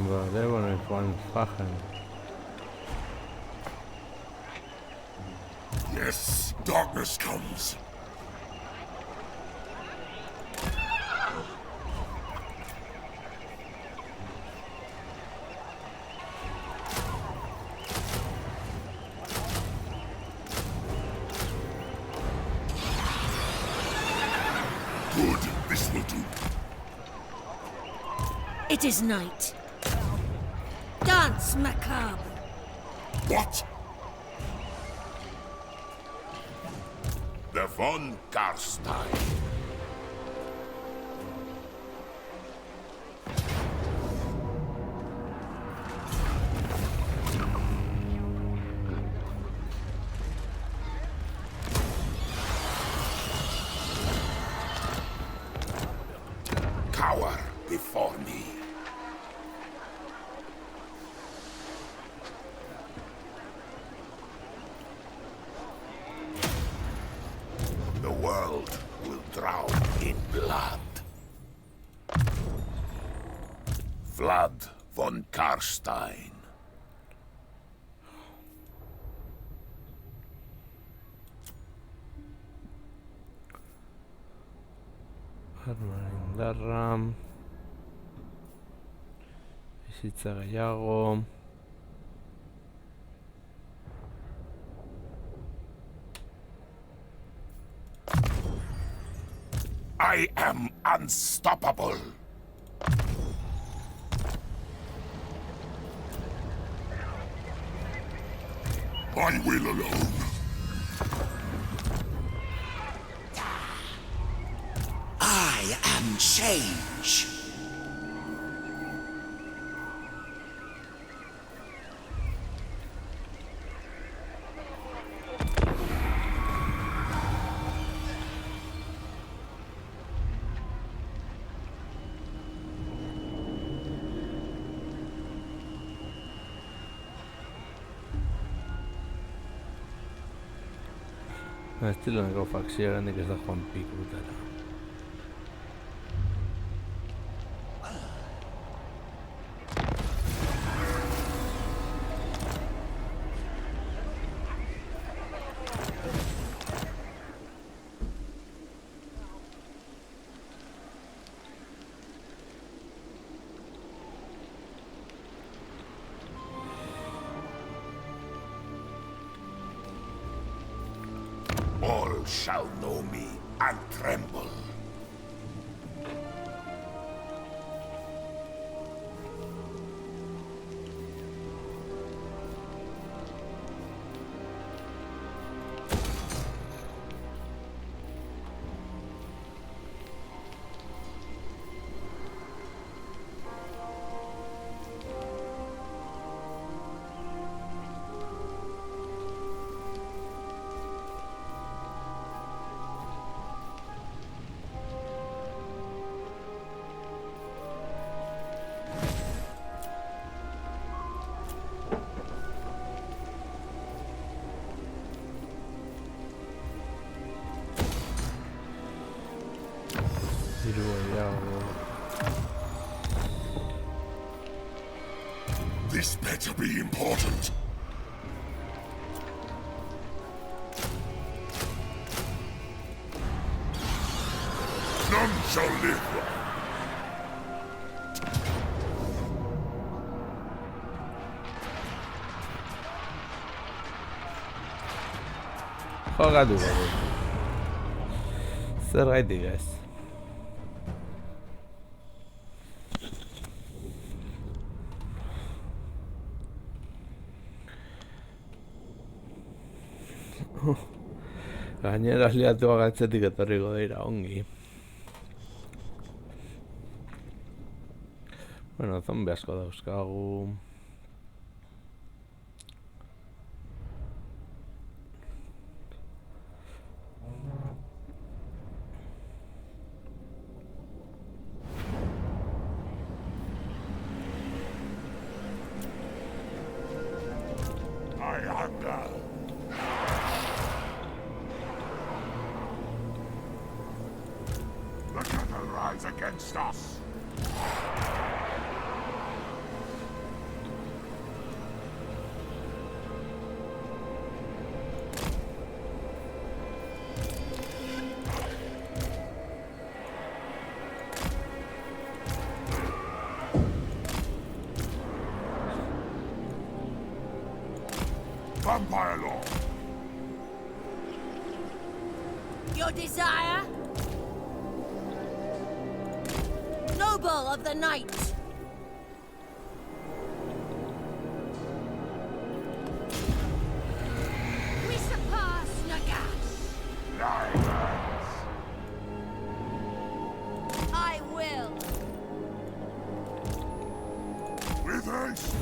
Speaker 1: Vale, bueno, el Juan Fajan.
Speaker 3: Yes, darkness comes. Good, this will do.
Speaker 4: It is night. Dance, macabre.
Speaker 3: What? The von Karstein. Cower before me. The world will drown in blood. Vlad von Karstein.
Speaker 1: Indarra. Bizitza gehiago.
Speaker 3: I am unstoppable. I will alone.
Speaker 7: I am change.
Speaker 1: Estiloneko fakzioarendik ez da Juan Pikutara.
Speaker 3: shall know me and tremble. This better be important. None shall live.
Speaker 1: Jogatu gero. Zergaitik ez. Gainera aliatuak atzetik etorriko dira, ongi. Bueno, zombi asko dauzkagu.
Speaker 3: I hunger. The cattle rise against us. Vampire law.
Speaker 4: Your desire? Noble of the night! We surpass Nagash!
Speaker 3: Lions.
Speaker 4: I will!
Speaker 3: With haste.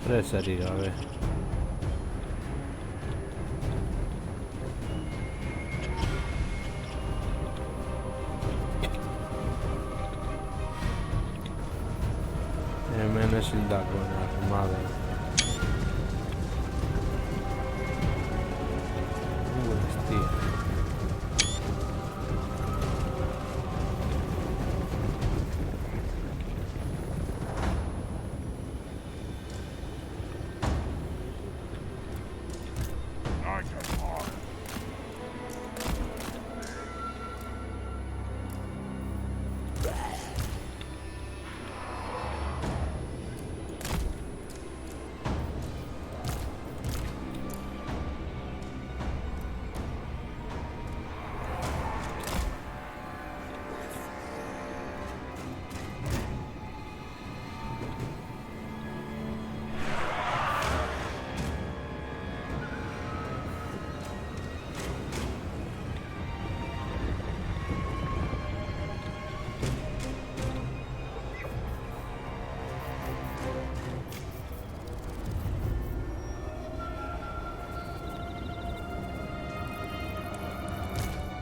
Speaker 1: Presarik gabe. Hemen ezin dagoen armada. Bestia.
Speaker 3: Night and hard.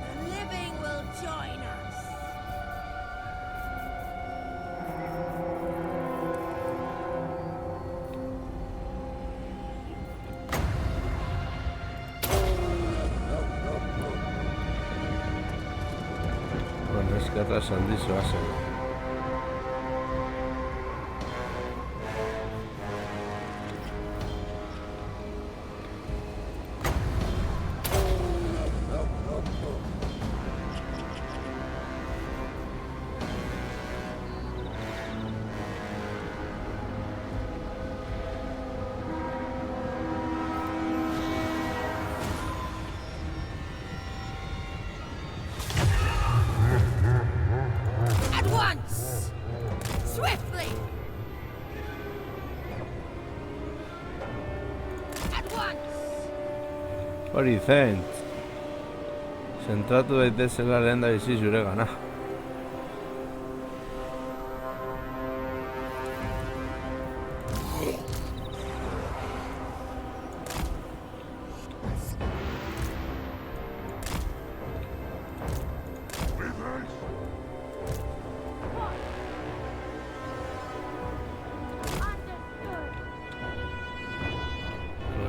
Speaker 4: The living will join us!
Speaker 1: Bueno, eskerra handiz zoazen.
Speaker 4: once!
Speaker 1: Hori zen. Zentratu daitezela lehen da bizi zure gana.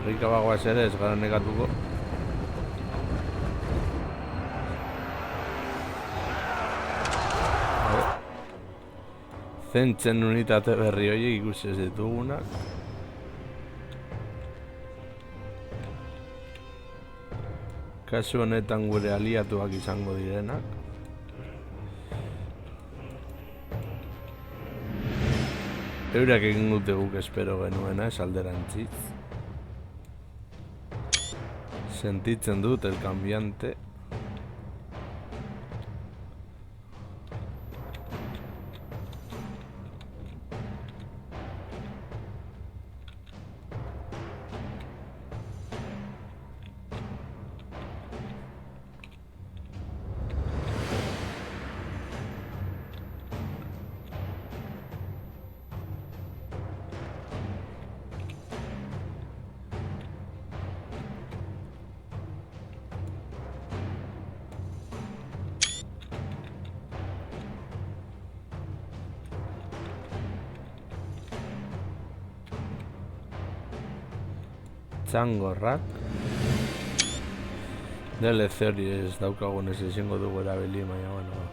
Speaker 1: Horrika bagoaz ere ez gara negatuko. Zentzen unitate berri horiek ikusi ez ditugunak. Kasu honetan gure aliatuak izango direnak. Eurak egin dute guk espero genuena, ez alderantziz. Sentitzen dut el cambiante. Txangorrak. DLC hori ez daukagunez ezingo dugu erabili, baina bueno.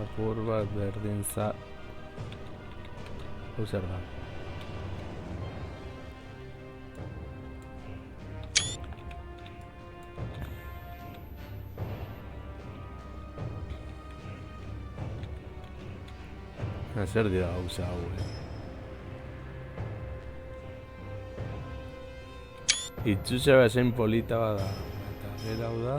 Speaker 1: Apur bat berdin za... Hau zer da. Zer dira gauza hau, Itxuse bezain polita bada. Eta gero hau da.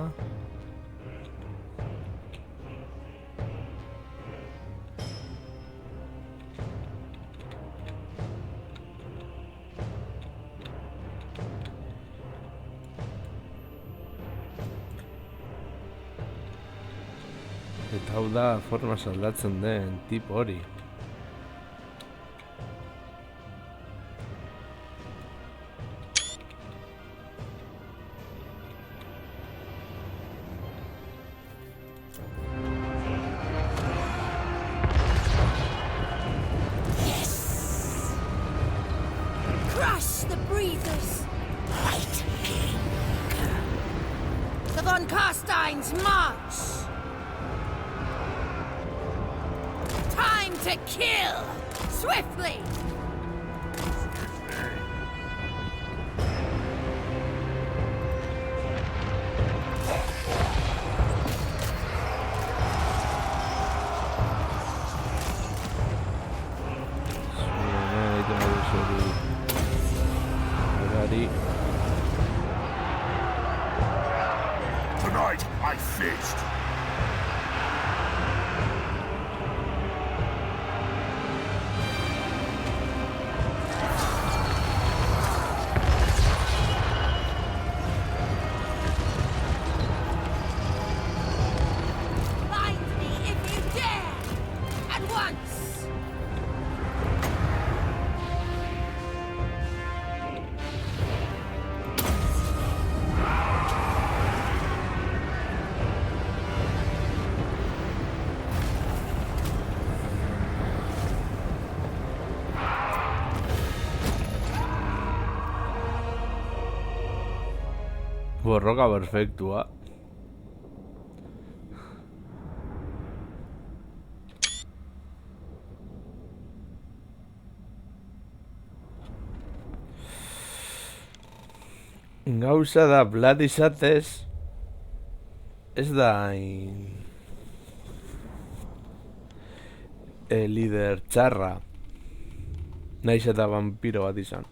Speaker 1: Eta hau da forma aldatzen den tipo hori.
Speaker 4: Crush the breathers! Right, King! The Von Carsteins march! Time to kill! Swiftly!
Speaker 3: Tonight, I feast.
Speaker 4: Find me if you dare! At once!
Speaker 1: Borroka perfektua. Gauza da plat izatez ez da hain lider txarra naiz eta vampiro bat izan.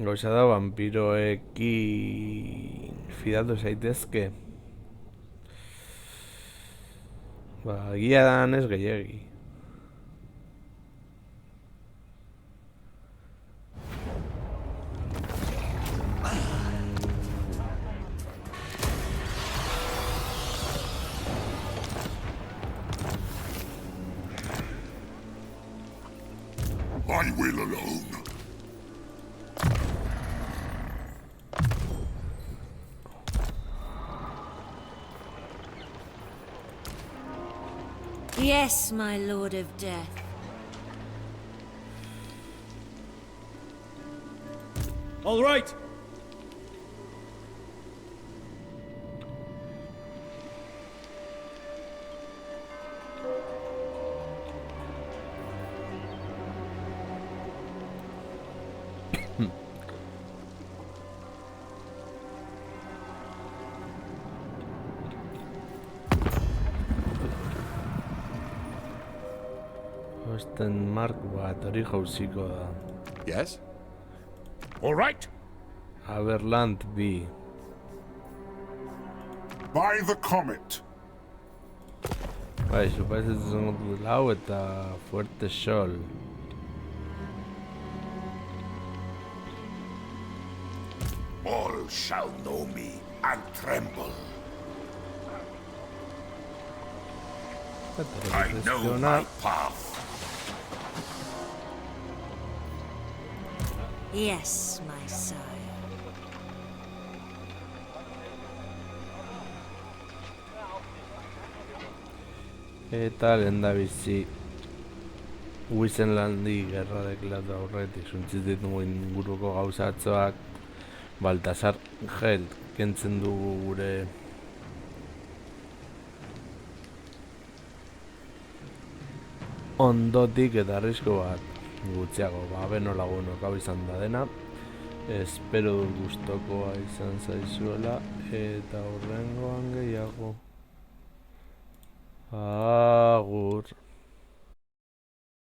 Speaker 1: Gauza da, vampiroekin fidatu zaitezke. Egia da ez gehiegi.
Speaker 3: I will alone.
Speaker 4: Yes, my Lord of Death.
Speaker 2: All right.
Speaker 1: Osten Mark bat hori jauziko da.
Speaker 2: Yes? All right.
Speaker 1: Aberland B.
Speaker 3: By the comet.
Speaker 1: Bai, supaiz zengo du lau eta fuerte sol.
Speaker 3: All shall know me and tremble. I know my path.
Speaker 4: Yes, my sire.
Speaker 1: Eta lehendabizi Wizenlandi gerra deklaratu aurretik suntziz ditugu inguruko gauzatzoak. Baltasar Gel kentzen dugu gure ondotik eta arrisko bat gutxiago, beno lagunok hau izan da dena. Espero dut gustokoa izan zaizuela eta hurrengoan gehiago. Agur.